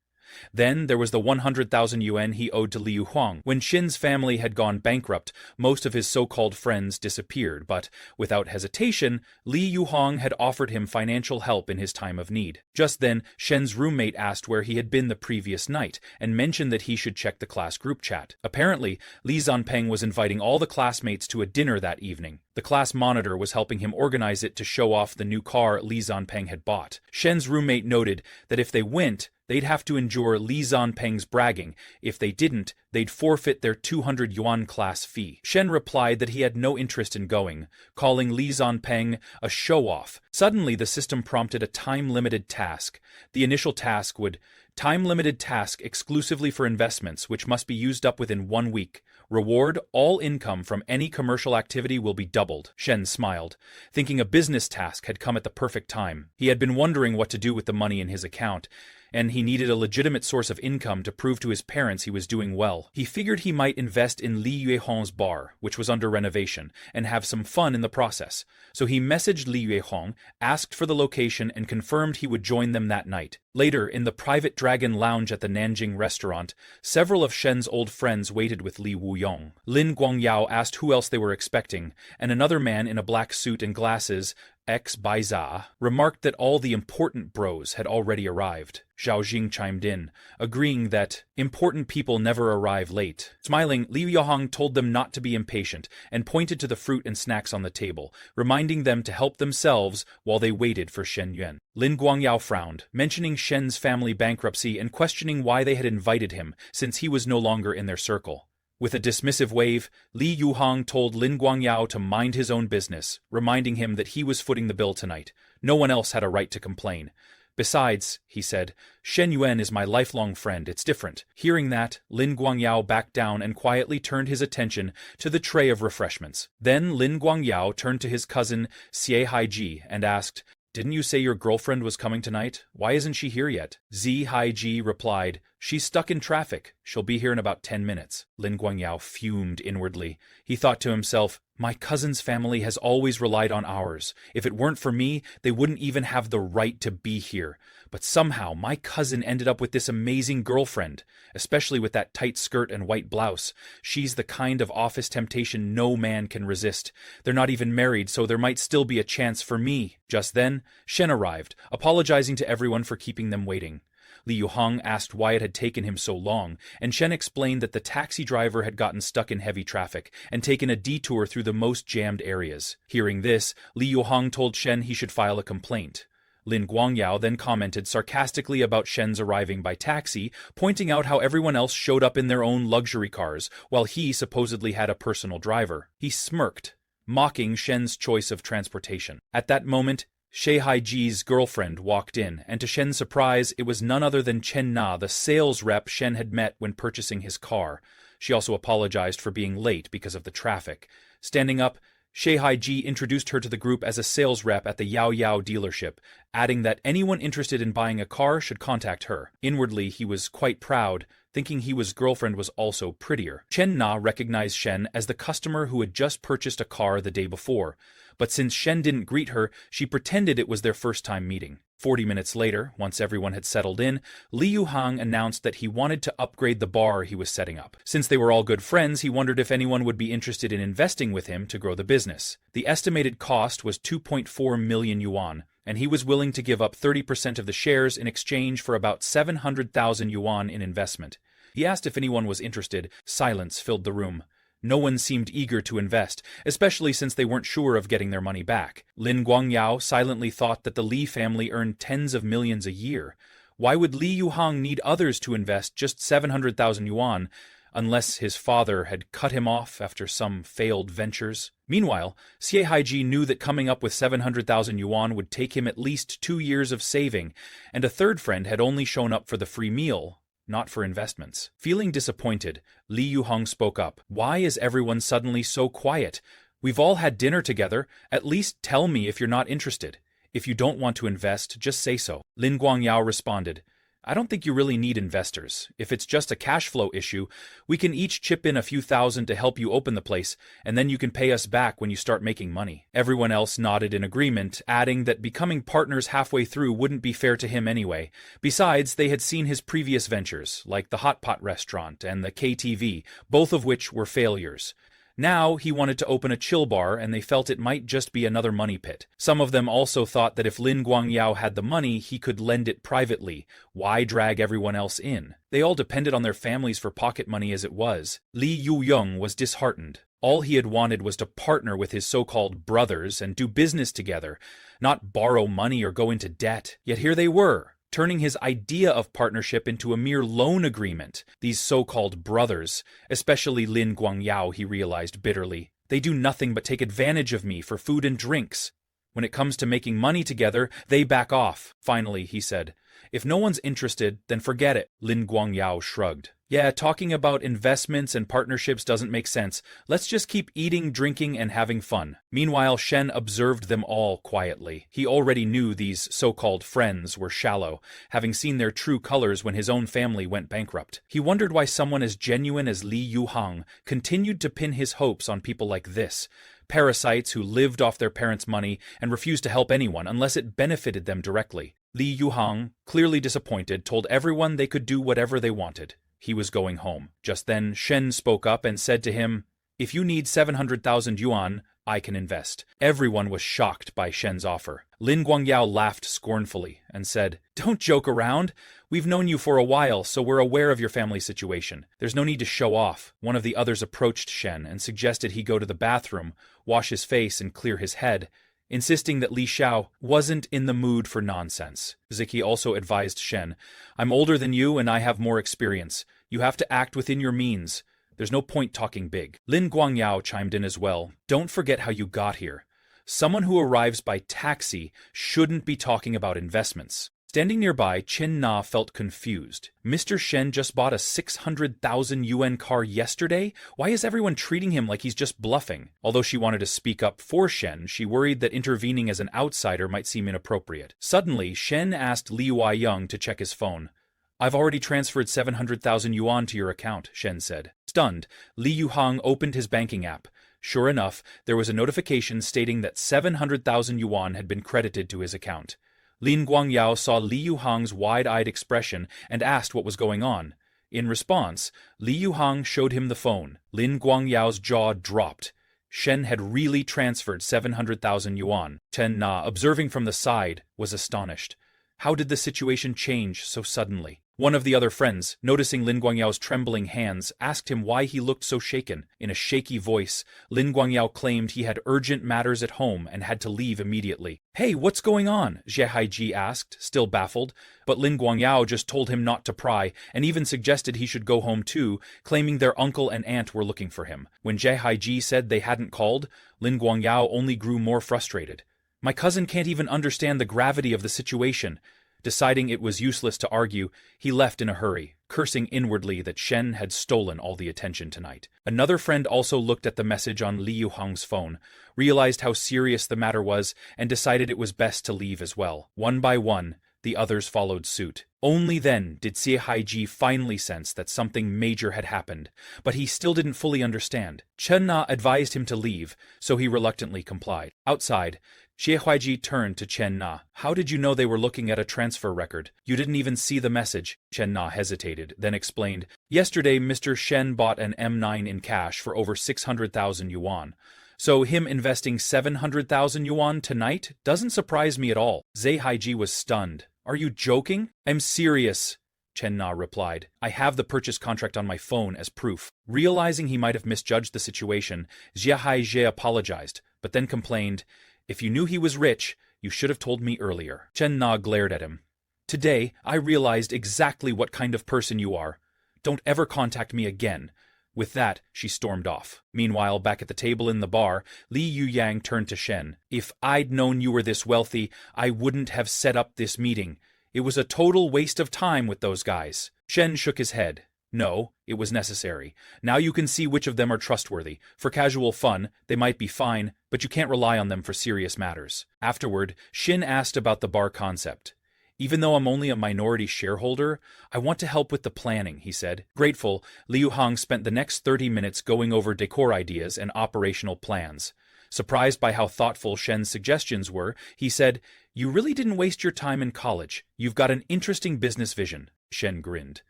Then there was the 100,000 yuan he owed to Liu Huang. When Shen's family had gone bankrupt, most of his so-called friends disappeared, but without hesitation, Liu Huang had offered him financial help in his time of need. Just then, Shen's roommate asked where he had been the previous night, and mentioned that he should check the class group chat. Apparently, Li Zanpeng was inviting all the classmates to a dinner that evening. The class monitor was helping him organize it to show off the new car Li Zanpeng had bought. Shen's roommate noted that if they went, they'd have to endure Li Zanpeng's bragging. If they didn't, they'd forfeit their 200 yuan class fee. Shen replied that he had no interest in going, calling Li Zanpeng a show-off. Suddenly, the system prompted a time-limited task. The initial task would time-limited task exclusively for investments, which must be used up within 1 week. Reward, all income from any commercial activity will be doubled. Shen smiled, thinking a business task had come at the perfect time. He had been wondering what to do with the money in his account, and he needed a legitimate source of income to prove to his parents he was doing well. He figured he might invest in Li Yuehong's bar, which was under renovation, and have some fun in the process. So he messaged Li Yuehong, asked for the location, and confirmed he would join them that night. Later, in the private Dragon Lounge at the Nanjing restaurant, several of Shen's old friends waited with Li Wuyong. Lin Guangyao asked who else they were expecting, and another man in a black suit and glasses, ex-Baiza, remarked that all the important bros had already arrived. Zhao Jing chimed in, agreeing that important people never arrive late. Smiling, Liu Yuehong told them not to be impatient and pointed to the fruit and snacks on the table, reminding them to help themselves while they waited for Shen Yuan. Lin Guangyao frowned, mentioning Shen's family bankruptcy and questioning why they had invited him, since he was no longer in their circle. With a dismissive wave, Li Yuehong told Lin Guangyao to mind his own business, reminding him that he was footing the bill tonight. No one else had a right to complain. Besides, he said, Shen Yuan is my lifelong friend, it's different. Hearing that, Lin Guangyao backed down and quietly turned his attention to the tray of refreshments. Then Lin Guangyao turned to his cousin Xie Haiji and asked, "Didn't you say your girlfriend was coming tonight? Why isn't she here yet?" Xie Haiji replied, "She's stuck in traffic. She'll be here in about 10 minutes. Lin Guangyao fumed inwardly. He thought to himself, my cousin's family has always relied on ours. If it weren't for me, they wouldn't even have the right to be here. But somehow my cousin ended up with this amazing girlfriend, especially with that tight skirt and white blouse. She's the kind of office temptation no man can resist. They're not even married, so there might still be a chance for me." Just then, Shen arrived, apologizing to everyone for keeping them waiting. Li Yuehong asked why it had taken him so long, and Shen explained that the taxi driver had gotten stuck in heavy traffic and taken a detour through the most jammed areas. Hearing this, Li Yuehong told Shen he should file a complaint. Lin Guangyao then commented sarcastically about Shen's arriving by taxi, pointing out how everyone else showed up in their own luxury cars, while he supposedly had a personal driver. He smirked, mocking Shen's choice of transportation. At that moment, Xie Haiji's girlfriend walked in, and to Shen's surprise, it was none other than Chen Na, the sales rep Shen had met when purchasing his car. She also apologized for being late because of the traffic. Standing up, Xie Haiji introduced her to the group as a sales rep at the Yao Yao dealership, adding that anyone interested in buying a car should contact her. Inwardly, he was quite proud, thinking his girlfriend was also prettier. Chen Na recognized Shen as the customer who had just purchased a car the day before, but since Shen didn't greet her, she pretended it was their first time meeting. 40 minutes later, once everyone had settled in, Li Yuhang announced that he wanted to upgrade the bar he was setting up. Since they were all good friends, he wondered if anyone would be interested in investing with him to grow the business. The estimated cost was 2.4 million yuan, and he was willing to give up 30% of the shares in exchange for about 700,000 yuan in investment. He asked if anyone was interested. Silence filled the room. No one seemed eager to invest, especially since they weren't sure of getting their money back. Lin Guangyao silently thought that the Li family earned tens of millions a year. Why would Li Yuhang need others to invest just 700,000 yuan, unless his father had cut him off after some failed ventures? Meanwhile, Xie Haiji knew that coming up with 700,000 yuan would take him at least 2 years of saving, and a third friend had only shown up for the free meal, not for investments. Feeling disappointed, Li Yuhang spoke up. Why is everyone suddenly so quiet? We've all had dinner together. At least tell me if you're not interested. If you don't want to invest, just say so. Lin Guangyao responded, I don't think you really need investors. If it's just a cash flow issue, we can each chip in a few thousand to help you open the place, and then you can pay us back when you start making money. Everyone else nodded in agreement, adding that becoming partners halfway through wouldn't be fair to him anyway. Besides, they had seen his previous ventures, like the hot pot restaurant and the KTV, both of which were failures. Now he wanted to open a chill bar, and they felt it might just be another money pit. Some of them also thought that if Lin Guangyao had the money, he could lend it privately. Why drag everyone else in? They all depended on their families for pocket money as it was. Li Yuyong was disheartened. All he had wanted was to partner with his so-called brothers and do business together, not borrow money or go into debt. Yet here they were, turning his idea of partnership into a mere loan agreement. These so-called brothers, especially Lin Guangyao, he realized bitterly. They do nothing but take advantage of me for food and drinks. When it comes to making money together, they back off. Finally, he said, if no one's interested, then forget it. Lin Guangyao shrugged. Yeah, talking about investments and partnerships doesn't make sense. Let's just keep eating, drinking, and having fun. Meanwhile, Shen observed them all quietly. He already knew these so-called friends were shallow, having seen their true colors when his own family went bankrupt. He wondered why someone as genuine as Li Yuhang continued to pin his hopes on people like this. Parasites who lived off their parents' money and refused to help anyone unless it benefited them directly. Li Yuhang, clearly disappointed, told everyone they could do whatever they wanted. He was going home. Just then, Shen spoke up and said to him, if you need 700,000 yuan, I can invest. Everyone was shocked by Shen's offer. Lin Guangyao laughed scornfully and said, don't joke around. We've known you for a while, so we're aware of your family situation. There's no need to show off. One of the others approached Shen and suggested he go to the bathroom, wash his face, and clear his head, insisting that Li Xiao wasn't in the mood for nonsense. Ziki also advised Shen, I'm older than you and I have more experience. You have to act within your means. There's no point talking big. Lin Guangyao chimed in as well. Don't forget how you got here. Someone who arrives by taxi shouldn't be talking about investments. Standing nearby, Chen Na felt confused. Mr. Shen just bought a 600,000 yuan car yesterday? Why is everyone treating him like he's just bluffing? Although she wanted to speak up for Shen, she worried that intervening as an outsider might seem inappropriate. Suddenly, Shen asked Li Weiyang to check his phone. I've already transferred 700,000 yuan to your account, Shen said. Stunned, Li Yuhang opened his banking app. Sure enough, there was a notification stating that 700,000 yuan had been credited to his account. Lin Guangyao saw Li Yuhang's wide-eyed expression and asked what was going on. In response, Li Yuhang showed him the phone. Lin Guangyao's jaw dropped. Shen had really transferred 700,000 yuan. Chen Na, observing from the side, was astonished. How did the situation change so suddenly? One of the other friends, noticing Lin Guangyao's trembling hands, asked him why he looked so shaken. In a shaky voice, Lin Guangyao claimed he had urgent matters at home and had to leave immediately. Hey, what's going on? Xie Haiji asked, still baffled. But Lin Guangyao just told him not to pry, and even suggested he should go home too, claiming their uncle and aunt were looking for him. When Xie Haiji said they hadn't called, Lin Guangyao only grew more frustrated. My cousin can't even understand the gravity of the situation. Deciding it was useless to argue, he left in a hurry. cursing inwardly that Shen had stolen all the attention tonight. Another friend also looked at the message on Li Yuhang's phone, realized how serious the matter was, and decided it was best to leave as well. One by one, the others followed suit. Only then did Xie Haiji finally sense that something major had happened, but he still didn't fully understand. Chen Na advised him to leave, so he reluctantly complied. Outside, Xie Haiji turned to Chen Na. "How did you know they were looking at a transfer record? You didn't even see the message." Chen Na hesitated, then explained, "Yesterday Mr. Shen bought an M9 in cash for over 600,000 yuan. So him investing 700,000 yuan tonight doesn't surprise me at all." Xie Haiji was stunned. "Are you joking?" "I'm serious," Chen Na replied. "I have the purchase contract on my phone as proof." Realizing he might have misjudged the situation, Xie Haiji apologized, but then complained, "If you knew he was rich, you should have told me earlier." Chen Na glared at him. "Today, I realized exactly what kind of person you are. Don't ever contact me again." With that, she stormed off. Meanwhile, back at the table in the bar, Li Yuyang turned to Shen. "If I'd known you were this wealthy, I wouldn't have set up this meeting. It was a total waste of time with those guys." Shen shook his head. "No, it was necessary. Now you can see which of them are trustworthy. For casual fun, they might be fine, but you can't rely on them for serious matters." Afterward, Shin asked about the bar concept. "Even though I'm only a minority shareholder, I want to help with the planning," he said. Grateful, Liu Hong spent the next 30 minutes going over decor ideas and operational plans. Surprised by how thoughtful Shen's suggestions were, he said, "You really didn't waste your time in college. You've got an interesting business vision." Shen grinned.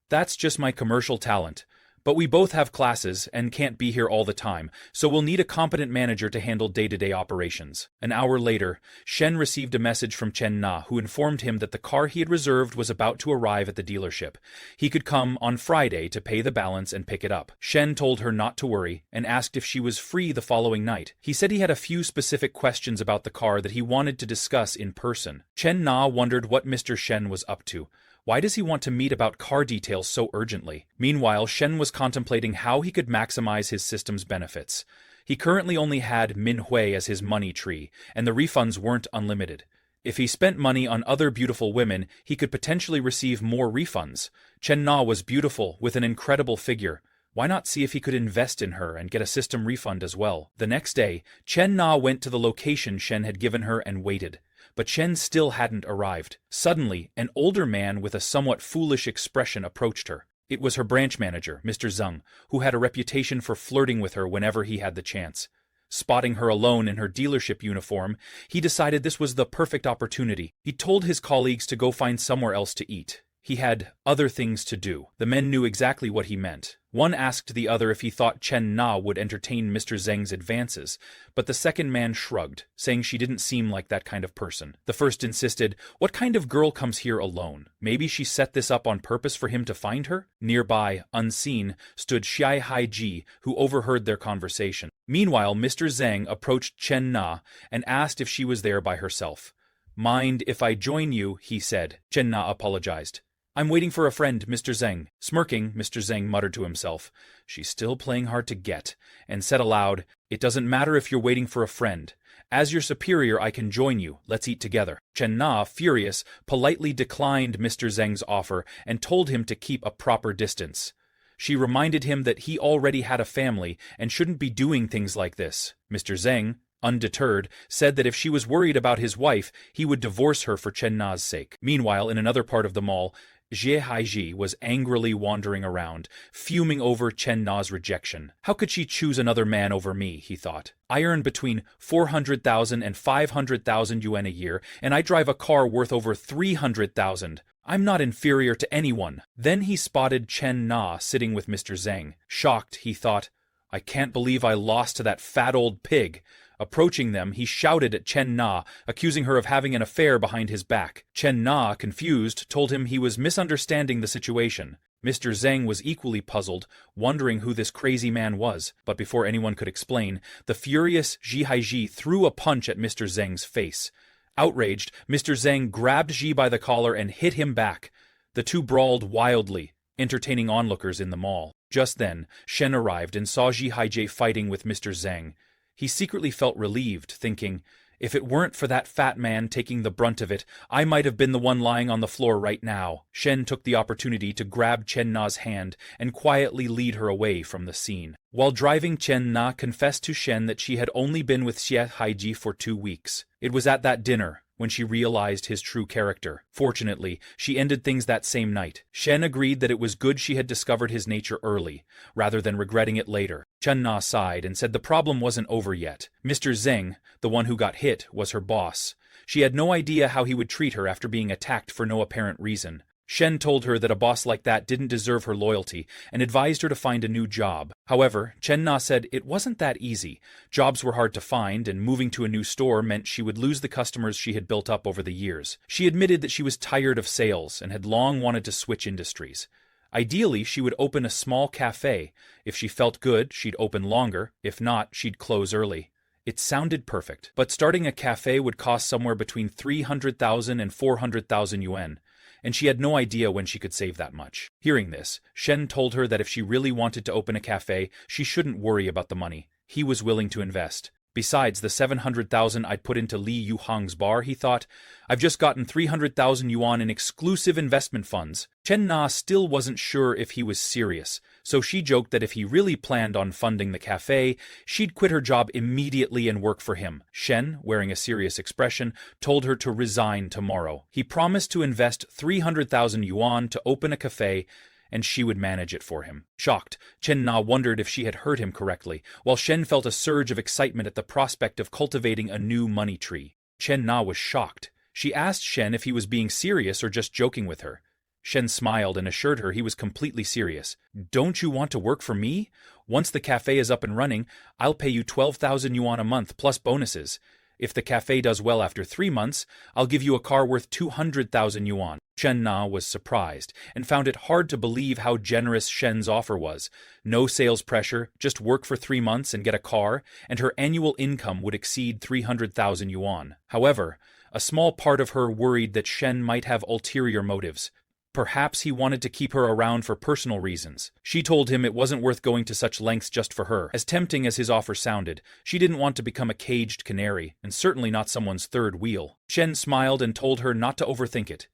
"That's just my commercial talent. But we both have classes and can't be here all the time, so we'll need a competent manager to handle day-to-day operations." An hour later, Shen received a message from Chen Na, who informed him that the car he had reserved was about to arrive at the dealership. He could come on Friday to pay the balance and pick it up. Shen told her not to worry and asked if she was free the following night. He said he had a few specific questions about the car that he wanted to discuss in person. Chen Na wondered what Mr. Shen was up to. Why does he want to meet about car details so urgently? Meanwhile, Shen was contemplating how he could maximize his system's benefits. He currently only had Minhui as his money tree, and the refunds weren't unlimited. If he spent money on other beautiful women, he could potentially receive more refunds. Chen Na was beautiful, with an incredible figure. Why not see if he could invest in her and get a system refund as well? The next day, Chen Na went to the location Shen had given her and waited. But Shen still hadn't arrived. Suddenly, an older man with a somewhat foolish expression approached her. It was her branch manager, Mr. Zeng, who had a reputation for flirting with her whenever he had the chance. Spotting her alone in her dealership uniform, he decided this was the perfect opportunity. He told his colleagues to go find somewhere else to eat. He had other things to do. The men knew exactly what he meant. One asked the other if he thought Chen Na would entertain Mr. Zeng's advances, but the second man shrugged, saying she didn't seem like that kind of person. The first insisted, "What kind of girl comes here alone? Maybe she set this up on purpose for him to find her?" Nearby, unseen, stood Xie Haiji, who overheard their conversation. Meanwhile, Mr. Zeng approached Chen Na and asked if she was there by herself. "Mind if I join you?" he said. Chen Na apologized. "I'm waiting for a friend, Mr. Zeng." Smirking, Mr. Zeng muttered to himself, "She's still playing hard to get," and said aloud, "It doesn't matter if you're waiting for a friend. As your superior, I can join you. Let's eat together." Chen Na, furious, politely declined Mr. Zeng's offer and told him to keep a proper distance. She reminded him that he already had a family and shouldn't be doing things like this. Mr. Zeng, undeterred, said that if she was worried about his wife, he would divorce her for Chen Na's sake. Meanwhile, in another part of the mall, Xie Haiji was angrily wandering around, fuming over Chen Na's rejection. How could she choose another man over me, he thought. I earn between 400,000 and 500,000 yuan a year, and I drive a car worth over 300,000. I'm not inferior to anyone. Then he spotted Chen Na sitting with Mr. Zeng. Shocked, he thought, I can't believe I lost to that fat old pig. Approaching them, he shouted at Chen Na, accusing her of having an affair behind his back. Chen Na, confused, told him he was misunderstanding the situation. Mr. Zeng was equally puzzled, wondering who this crazy man was. But before anyone could explain, the furious Xie Haiji threw a punch at Mr. Zeng's face. Outraged, Mr. Zeng grabbed Xi by the collar and hit him back. The two brawled wildly, entertaining onlookers in the mall. Just then, Shen arrived and saw Xi Haiji fighting with Mr. Zeng. He secretly felt relieved, thinking, If it weren't for that fat man taking the brunt of it, I might have been the one lying on the floor right now. Shen took the opportunity to grab Chen Na's hand and quietly lead her away from the scene. While driving, Chen Na confessed to Shen that she had only been with Xie Haiji for 2 weeks. It was at that dinner when she realized his true character. Fortunately, she ended things that same night. Shen agreed that it was good she had discovered his nature early, rather than regretting it later. Chen Na sighed and said the problem wasn't over yet. Mr. Zeng, the one who got hit, was her boss. She had no idea how he would treat her after being attacked for no apparent reason. Shen told her that a boss like that didn't deserve her loyalty and advised her to find a new job. However, Chen Na said it wasn't that easy. Jobs were hard to find, and moving to a new store meant she would lose the customers she had built up over the years. She admitted that she was tired of sales and had long wanted to switch industries. Ideally, she would open a small cafe. If she felt good, she'd open longer. If not, she'd close early. It sounded perfect. But starting a cafe would cost somewhere between 300,000 and 400,000 yuan. And she had no idea when she could save that much. Hearing this, Shen told her that if she really wanted to open a cafe, she shouldn't worry about the money. He was willing to invest. Besides the 700,000 I'd put into Li Yuhang's bar, he thought, I've just gotten 300,000 yuan in exclusive investment funds. Chen Na still wasn't sure if he was serious, so she joked that if he really planned on funding the cafe, she'd quit her job immediately and work for him. Shen, wearing a serious expression, told her to resign tomorrow. He promised to invest 300,000 yuan to open a cafe, and she would manage it for him. Shocked, Chen Na wondered if she had heard him correctly, while Shen felt a surge of excitement at the prospect of cultivating a new money tree. Chen Na was shocked. She asked Shen if he was being serious or just joking with her. Shen smiled and assured her he was completely serious. Don't you want to work for me? Once the cafe is up and running, I'll pay you 12,000 yuan a month plus bonuses. If the cafe does well after 3 months, I'll give you a car worth 200,000 yuan. Chen Na was surprised and found it hard to believe how generous Shen's offer was. No sales pressure, just work for 3 months and get a car, and her annual income would exceed 300,000 yuan. However, a small part of her worried that Shen might have ulterior motives. Perhaps he wanted to keep her around for personal reasons. She told him it wasn't worth going to such lengths just for her. As tempting as his offer sounded, she didn't want to become a caged canary, and certainly not someone's third wheel. Shen smiled and told her not to overthink it.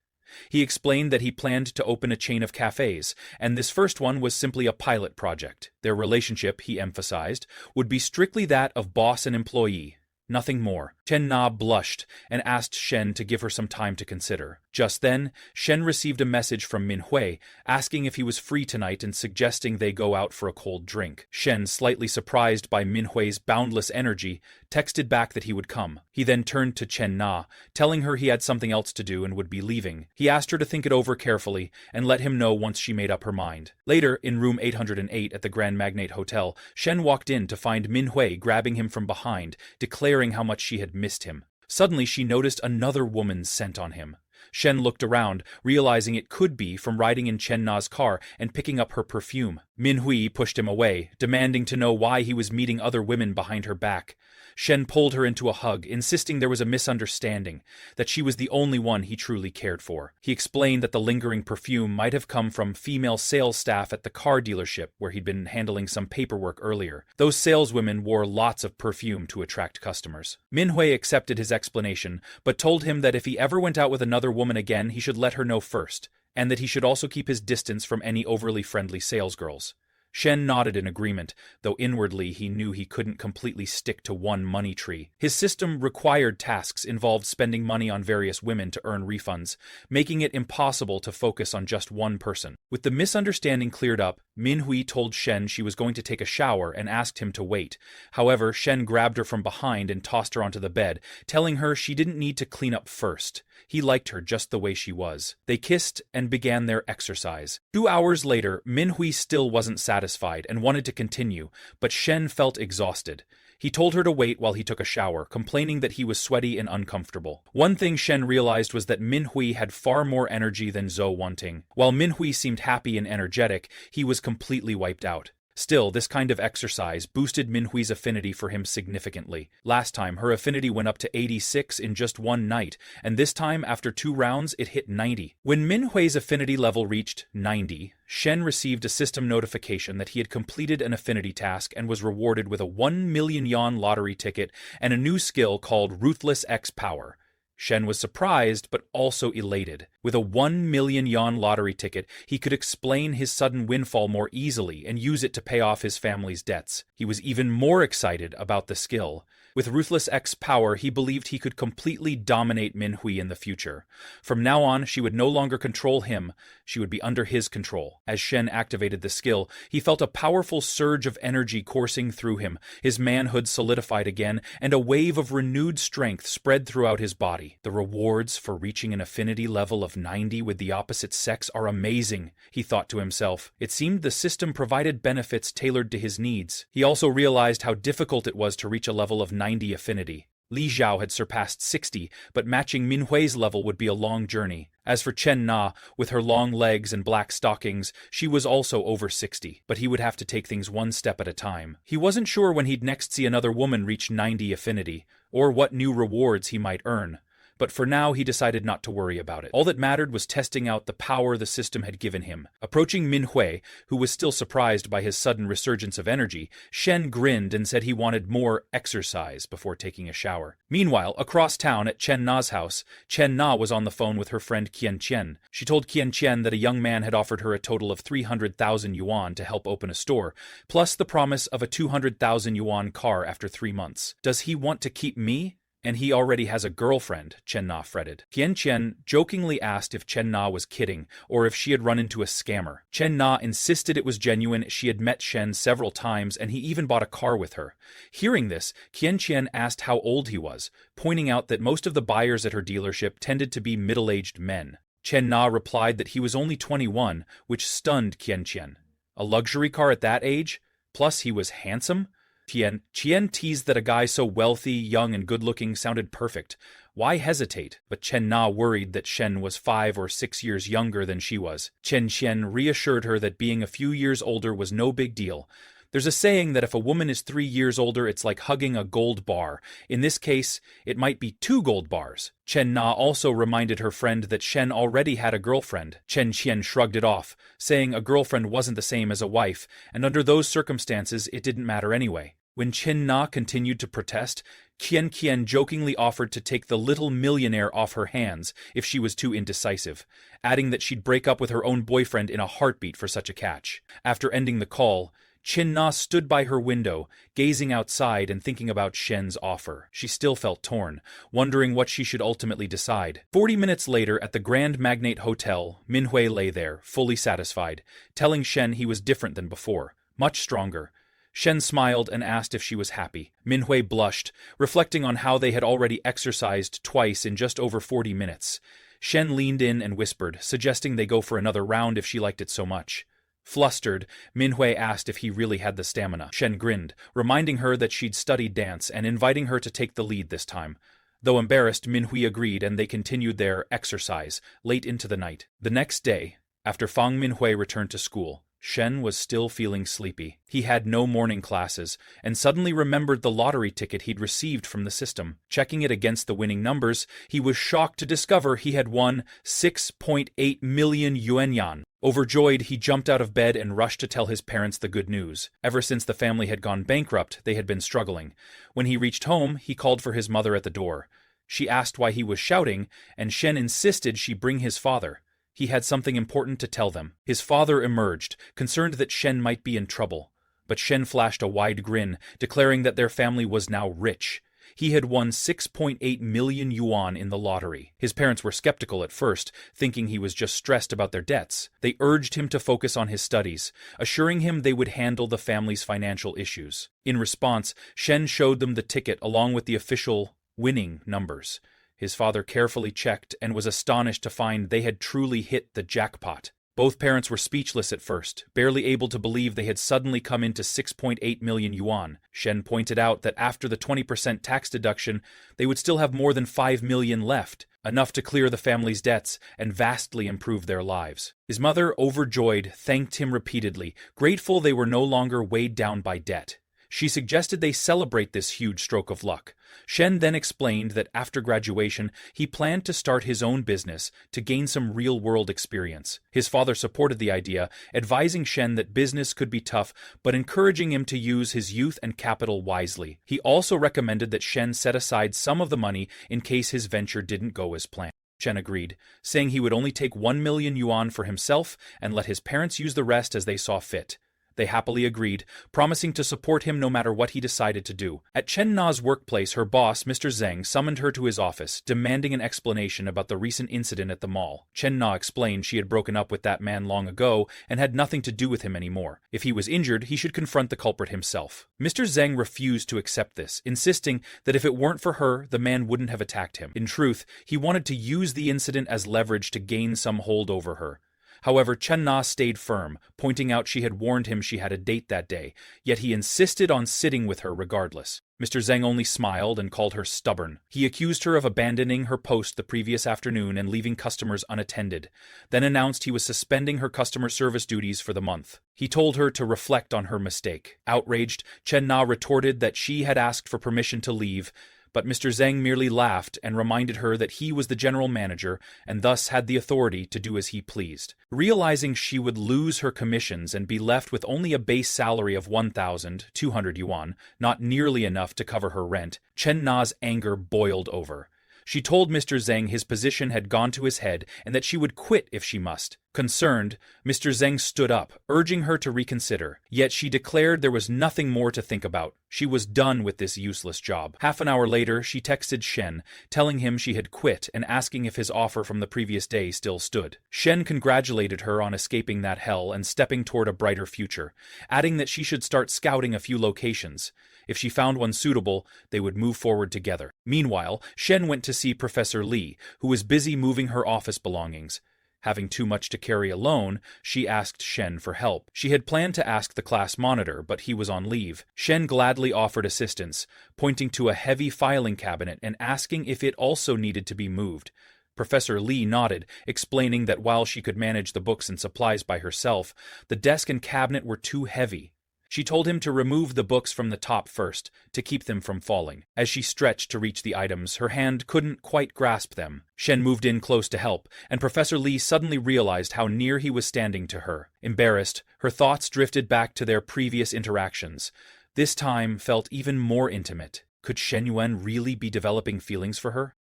He explained that he planned to open a chain of cafes, and this first one was simply a pilot project. Their relationship, he emphasized, would be strictly that of boss and employee. Nothing more. Chen Na blushed and asked Shen to give her some time to consider. Just then, Shen received a message from Manhwa asking if he was free tonight and suggesting they go out for a cold drink. Shen, slightly surprised by Manhwa's boundless energy, texted back that he would come. He then turned to Chen Na, telling her he had something else to do and would be leaving. He asked her to think it over carefully and let him know once she made up her mind. Later, in room 808 at the Grand Magnate Hotel, Shen walked in to find Manhwa grabbing him from behind, declaring how much she had missed him. Suddenly, she noticed another woman's scent on him. Shen looked around, realizing it could be from riding in Chen Na's car and picking up her perfume. Manhwa pushed him away, demanding to know why he was meeting other women behind her back. Shen pulled her into a hug, insisting there was a misunderstanding, that she was the only one he truly cared for. He explained that the lingering perfume might have come from female sales staff at the car dealership where he'd been handling some paperwork earlier. Those saleswomen wore lots of perfume to attract customers. Manhwa accepted his explanation, but told him that if he ever went out with another woman again, he should let her know first, and that he should also keep his distance from any overly friendly salesgirls. Shen nodded in agreement, though inwardly he knew he couldn't completely stick to one money tree. His system required tasks involved spending money on various women to earn refunds, making it impossible to focus on just one person. With the misunderstanding cleared up, Manhwa told Shen she was going to take a shower and asked him to wait. However, Shen grabbed her from behind and tossed her onto the bed, telling her she didn't need to clean up first. He liked her just the way she was. They kissed and began their exercise. 2 hours later, Manhwa still wasn't satisfied and wanted to continue, but Shen felt exhausted. He told her to wait while he took a shower, complaining that he was sweaty and uncomfortable. One thing Shen realized was that Manhwa had far more energy than Zhou Wanting. While Manhwa seemed happy and energetic, he was completely wiped out. Still, this kind of exercise boosted Minhui's affinity for him significantly. Last time, her affinity went up to 86 in just one night, and this time, after 2 rounds, it hit 90. When Minhui's affinity level reached 90, Shen received a system notification that he had completed an affinity task and was rewarded with a 1 million yuan lottery ticket and a new skill called Ruthless X Power. Shen was surprised, but also elated. With a 1 million yuan lottery ticket, he could explain his sudden windfall more easily and use it to pay off his family's debts. He was even more excited about the skill. With Ruthless X Power, he believed he could completely dominate Minhui in the future. From now on, she would no longer control him, she would be under his control. As Shen activated the skill, he felt a powerful surge of energy coursing through him, his manhood solidified again, and a wave of renewed strength spread throughout his body. The rewards for reaching an affinity level of 90 with the opposite sex are amazing, he thought to himself. It seemed the system provided benefits tailored to his needs. He also realized how difficult it was to reach a level of 90 affinity. Li Zhao had surpassed 60, but matching Minhui's level would be a long journey. As for Chen Na, with her long legs and black stockings, she was also over 60, but he would have to take things one step at a time. He wasn't sure when he'd next see another woman reach 90 affinity, or what new rewards he might earn. But for now, he decided not to worry about it. All that mattered was testing out the power the system had given him. Approaching Minhui, who was still surprised by his sudden resurgence of energy, Shen grinned and said he wanted more exercise before taking a shower. Meanwhile, across town at Chen Na's house, Chen Na was on the phone with her friend Qian Qian. She told Qian Qian that a young man had offered her a total of 300,000 yuan to help open a store, plus the promise of a 200,000 yuan car after 3 months. Does he want to keep me? And he already has a girlfriend, Chen Na fretted. Qian Qian jokingly asked if Chen Na was kidding, or if she had run into a scammer. Chen Na insisted it was genuine. She had met Shen several times, and he even bought a car with her. Hearing this, Qian Qian asked how old he was, pointing out that most of the buyers at her dealership tended to be middle-aged men. Chen Na replied that he was only 21, which stunned Qian Qian. A luxury car at that age? Plus he was handsome? Qian teased that a guy so wealthy, young, and good-looking sounded perfect. Why hesitate? But Chen Na worried that Shen was 5 or 6 years younger than she was. Chen Qian reassured her that being a few years older was no big deal. There's a saying that if a woman is 3 years older, it's like hugging a gold bar. In this case, it might be 2 gold bars. Chen Na also reminded her friend that Shen already had a girlfriend. Chen Qian shrugged it off, saying a girlfriend wasn't the same as a wife, and under those circumstances, it didn't matter anyway. When Chen Na continued to protest, Qian Qian jokingly offered to take the little millionaire off her hands if she was too indecisive, adding that she'd break up with her own boyfriend in a heartbeat for such a catch. After ending the call, Chen Na stood by her window, gazing outside and thinking about Shen's offer. She still felt torn, wondering what she should ultimately decide. 40 minutes later, at the Grand Magnate Hotel, Minhui lay there, fully satisfied, telling Shen he was different than before, much stronger. Shen smiled and asked if she was happy. Minhui blushed, reflecting on how they had already exercised twice in just over 40 minutes. Shen leaned in and whispered, suggesting they go for another round if she liked it so much. Flustered, Minhui asked if he really had the stamina. Shen grinned, reminding her that she'd studied dance and inviting her to take the lead this time. Though embarrassed, Minhui agreed and they continued their exercise late into the night. The next day, after Fang Minhui returned to school, Shen was still feeling sleepy. He had no morning classes, and suddenly remembered the lottery ticket he'd received from the system. Checking it against the winning numbers, he was shocked to discover he had won 6.8 million yuan. Overjoyed, he jumped out of bed and rushed to tell his parents the good news. Ever since the family had gone bankrupt, they had been struggling. When he reached home, he called for his mother at the door. She asked why he was shouting, and Shen insisted she bring his father. He had something important to tell them. His father emerged, concerned that Shen might be in trouble. But Shen flashed a wide grin, declaring that their family was now rich. He had won 6.8 million yuan in the lottery. His parents were skeptical at first, thinking he was just stressed about their debts. They urged him to focus on his studies, assuring him they would handle the family's financial issues. In response, Shen showed them the ticket along with the official winning numbers. His father carefully checked and was astonished to find they had truly hit the jackpot. Both parents were speechless at first, barely able to believe they had suddenly come into 6.8 million yuan. Shen pointed out that after the 20% tax deduction, they would still have more than 5 million left. enough to clear the family's debts and vastly improve their lives. His mother, overjoyed, thanked him repeatedly, grateful they were no longer weighed down by debt. She suggested they celebrate this huge stroke of luck. Shen then explained that after graduation, he planned to start his own business to gain some real-world experience. His father supported the idea, advising Shen that business could be tough, but encouraging him to use his youth and capital wisely. He also recommended that Shen set aside some of the money in case his venture didn't go as planned. Shen agreed, saying he would only take 1 million yuan for himself and let his parents use the rest as they saw fit. They happily agreed, promising to support him no matter what he decided to do. At Chen Na's workplace, her boss, Mr. Zheng, summoned her to his office, demanding an explanation about the recent incident at the mall. Chen Na explained she had broken up with that man long ago and had nothing to do with him anymore. If he was injured, he should confront the culprit himself. Mr. Zheng refused to accept this, insisting that if it weren't for her, the man wouldn't have attacked him. In truth, he wanted to use the incident as leverage to gain some hold over her. However, Chen Na stayed firm, pointing out she had warned him she had a date that day, yet he insisted on sitting with her regardless. Mr. Zheng only smiled and called her stubborn. He accused her of abandoning her post the previous afternoon and leaving customers unattended, then announced he was suspending her customer service duties for the month. He told her to reflect on her mistake. Outraged, Chen Na retorted that she had asked for permission to leave, but Mr. Zheng merely laughed and reminded her that he was the general manager and thus had the authority to do as he pleased. Realizing she would lose her commissions and be left with only a base salary of 1,200 yuan, not nearly enough to cover her rent, Chen Na's anger boiled over. She told Mr. Zheng his position had gone to his head and that she would quit if she must. Concerned, Mr. Zheng stood up, urging her to reconsider. Yet she declared there was nothing more to think about. She was done with this useless job. Half an hour later, she texted Shen, telling him she had quit and asking if his offer from the previous day still stood. Shen congratulated her on escaping that hell and stepping toward a brighter future, adding that she should start scouting a few locations. If she found one suitable, they would move forward together. Meanwhile, Shen went to see Professor Li, who was busy moving her office belongings. Having too much to carry alone, she asked Shen for help. She had planned to ask the class monitor, but he was on leave. Shen gladly offered assistance, pointing to a heavy filing cabinet and asking if it also needed to be moved. Professor Li nodded, explaining that while she could manage the books and supplies by herself, the desk and cabinet were too heavy. She told him to remove the books from the top first, to keep them from falling. As she stretched to reach the items, her hand couldn't quite grasp them. Shen moved in close to help, and Professor Li suddenly realized how near he was standing to her. Embarrassed, her thoughts drifted back to their previous interactions. This time felt even more intimate. Could Shen Yuan really be developing feelings for her?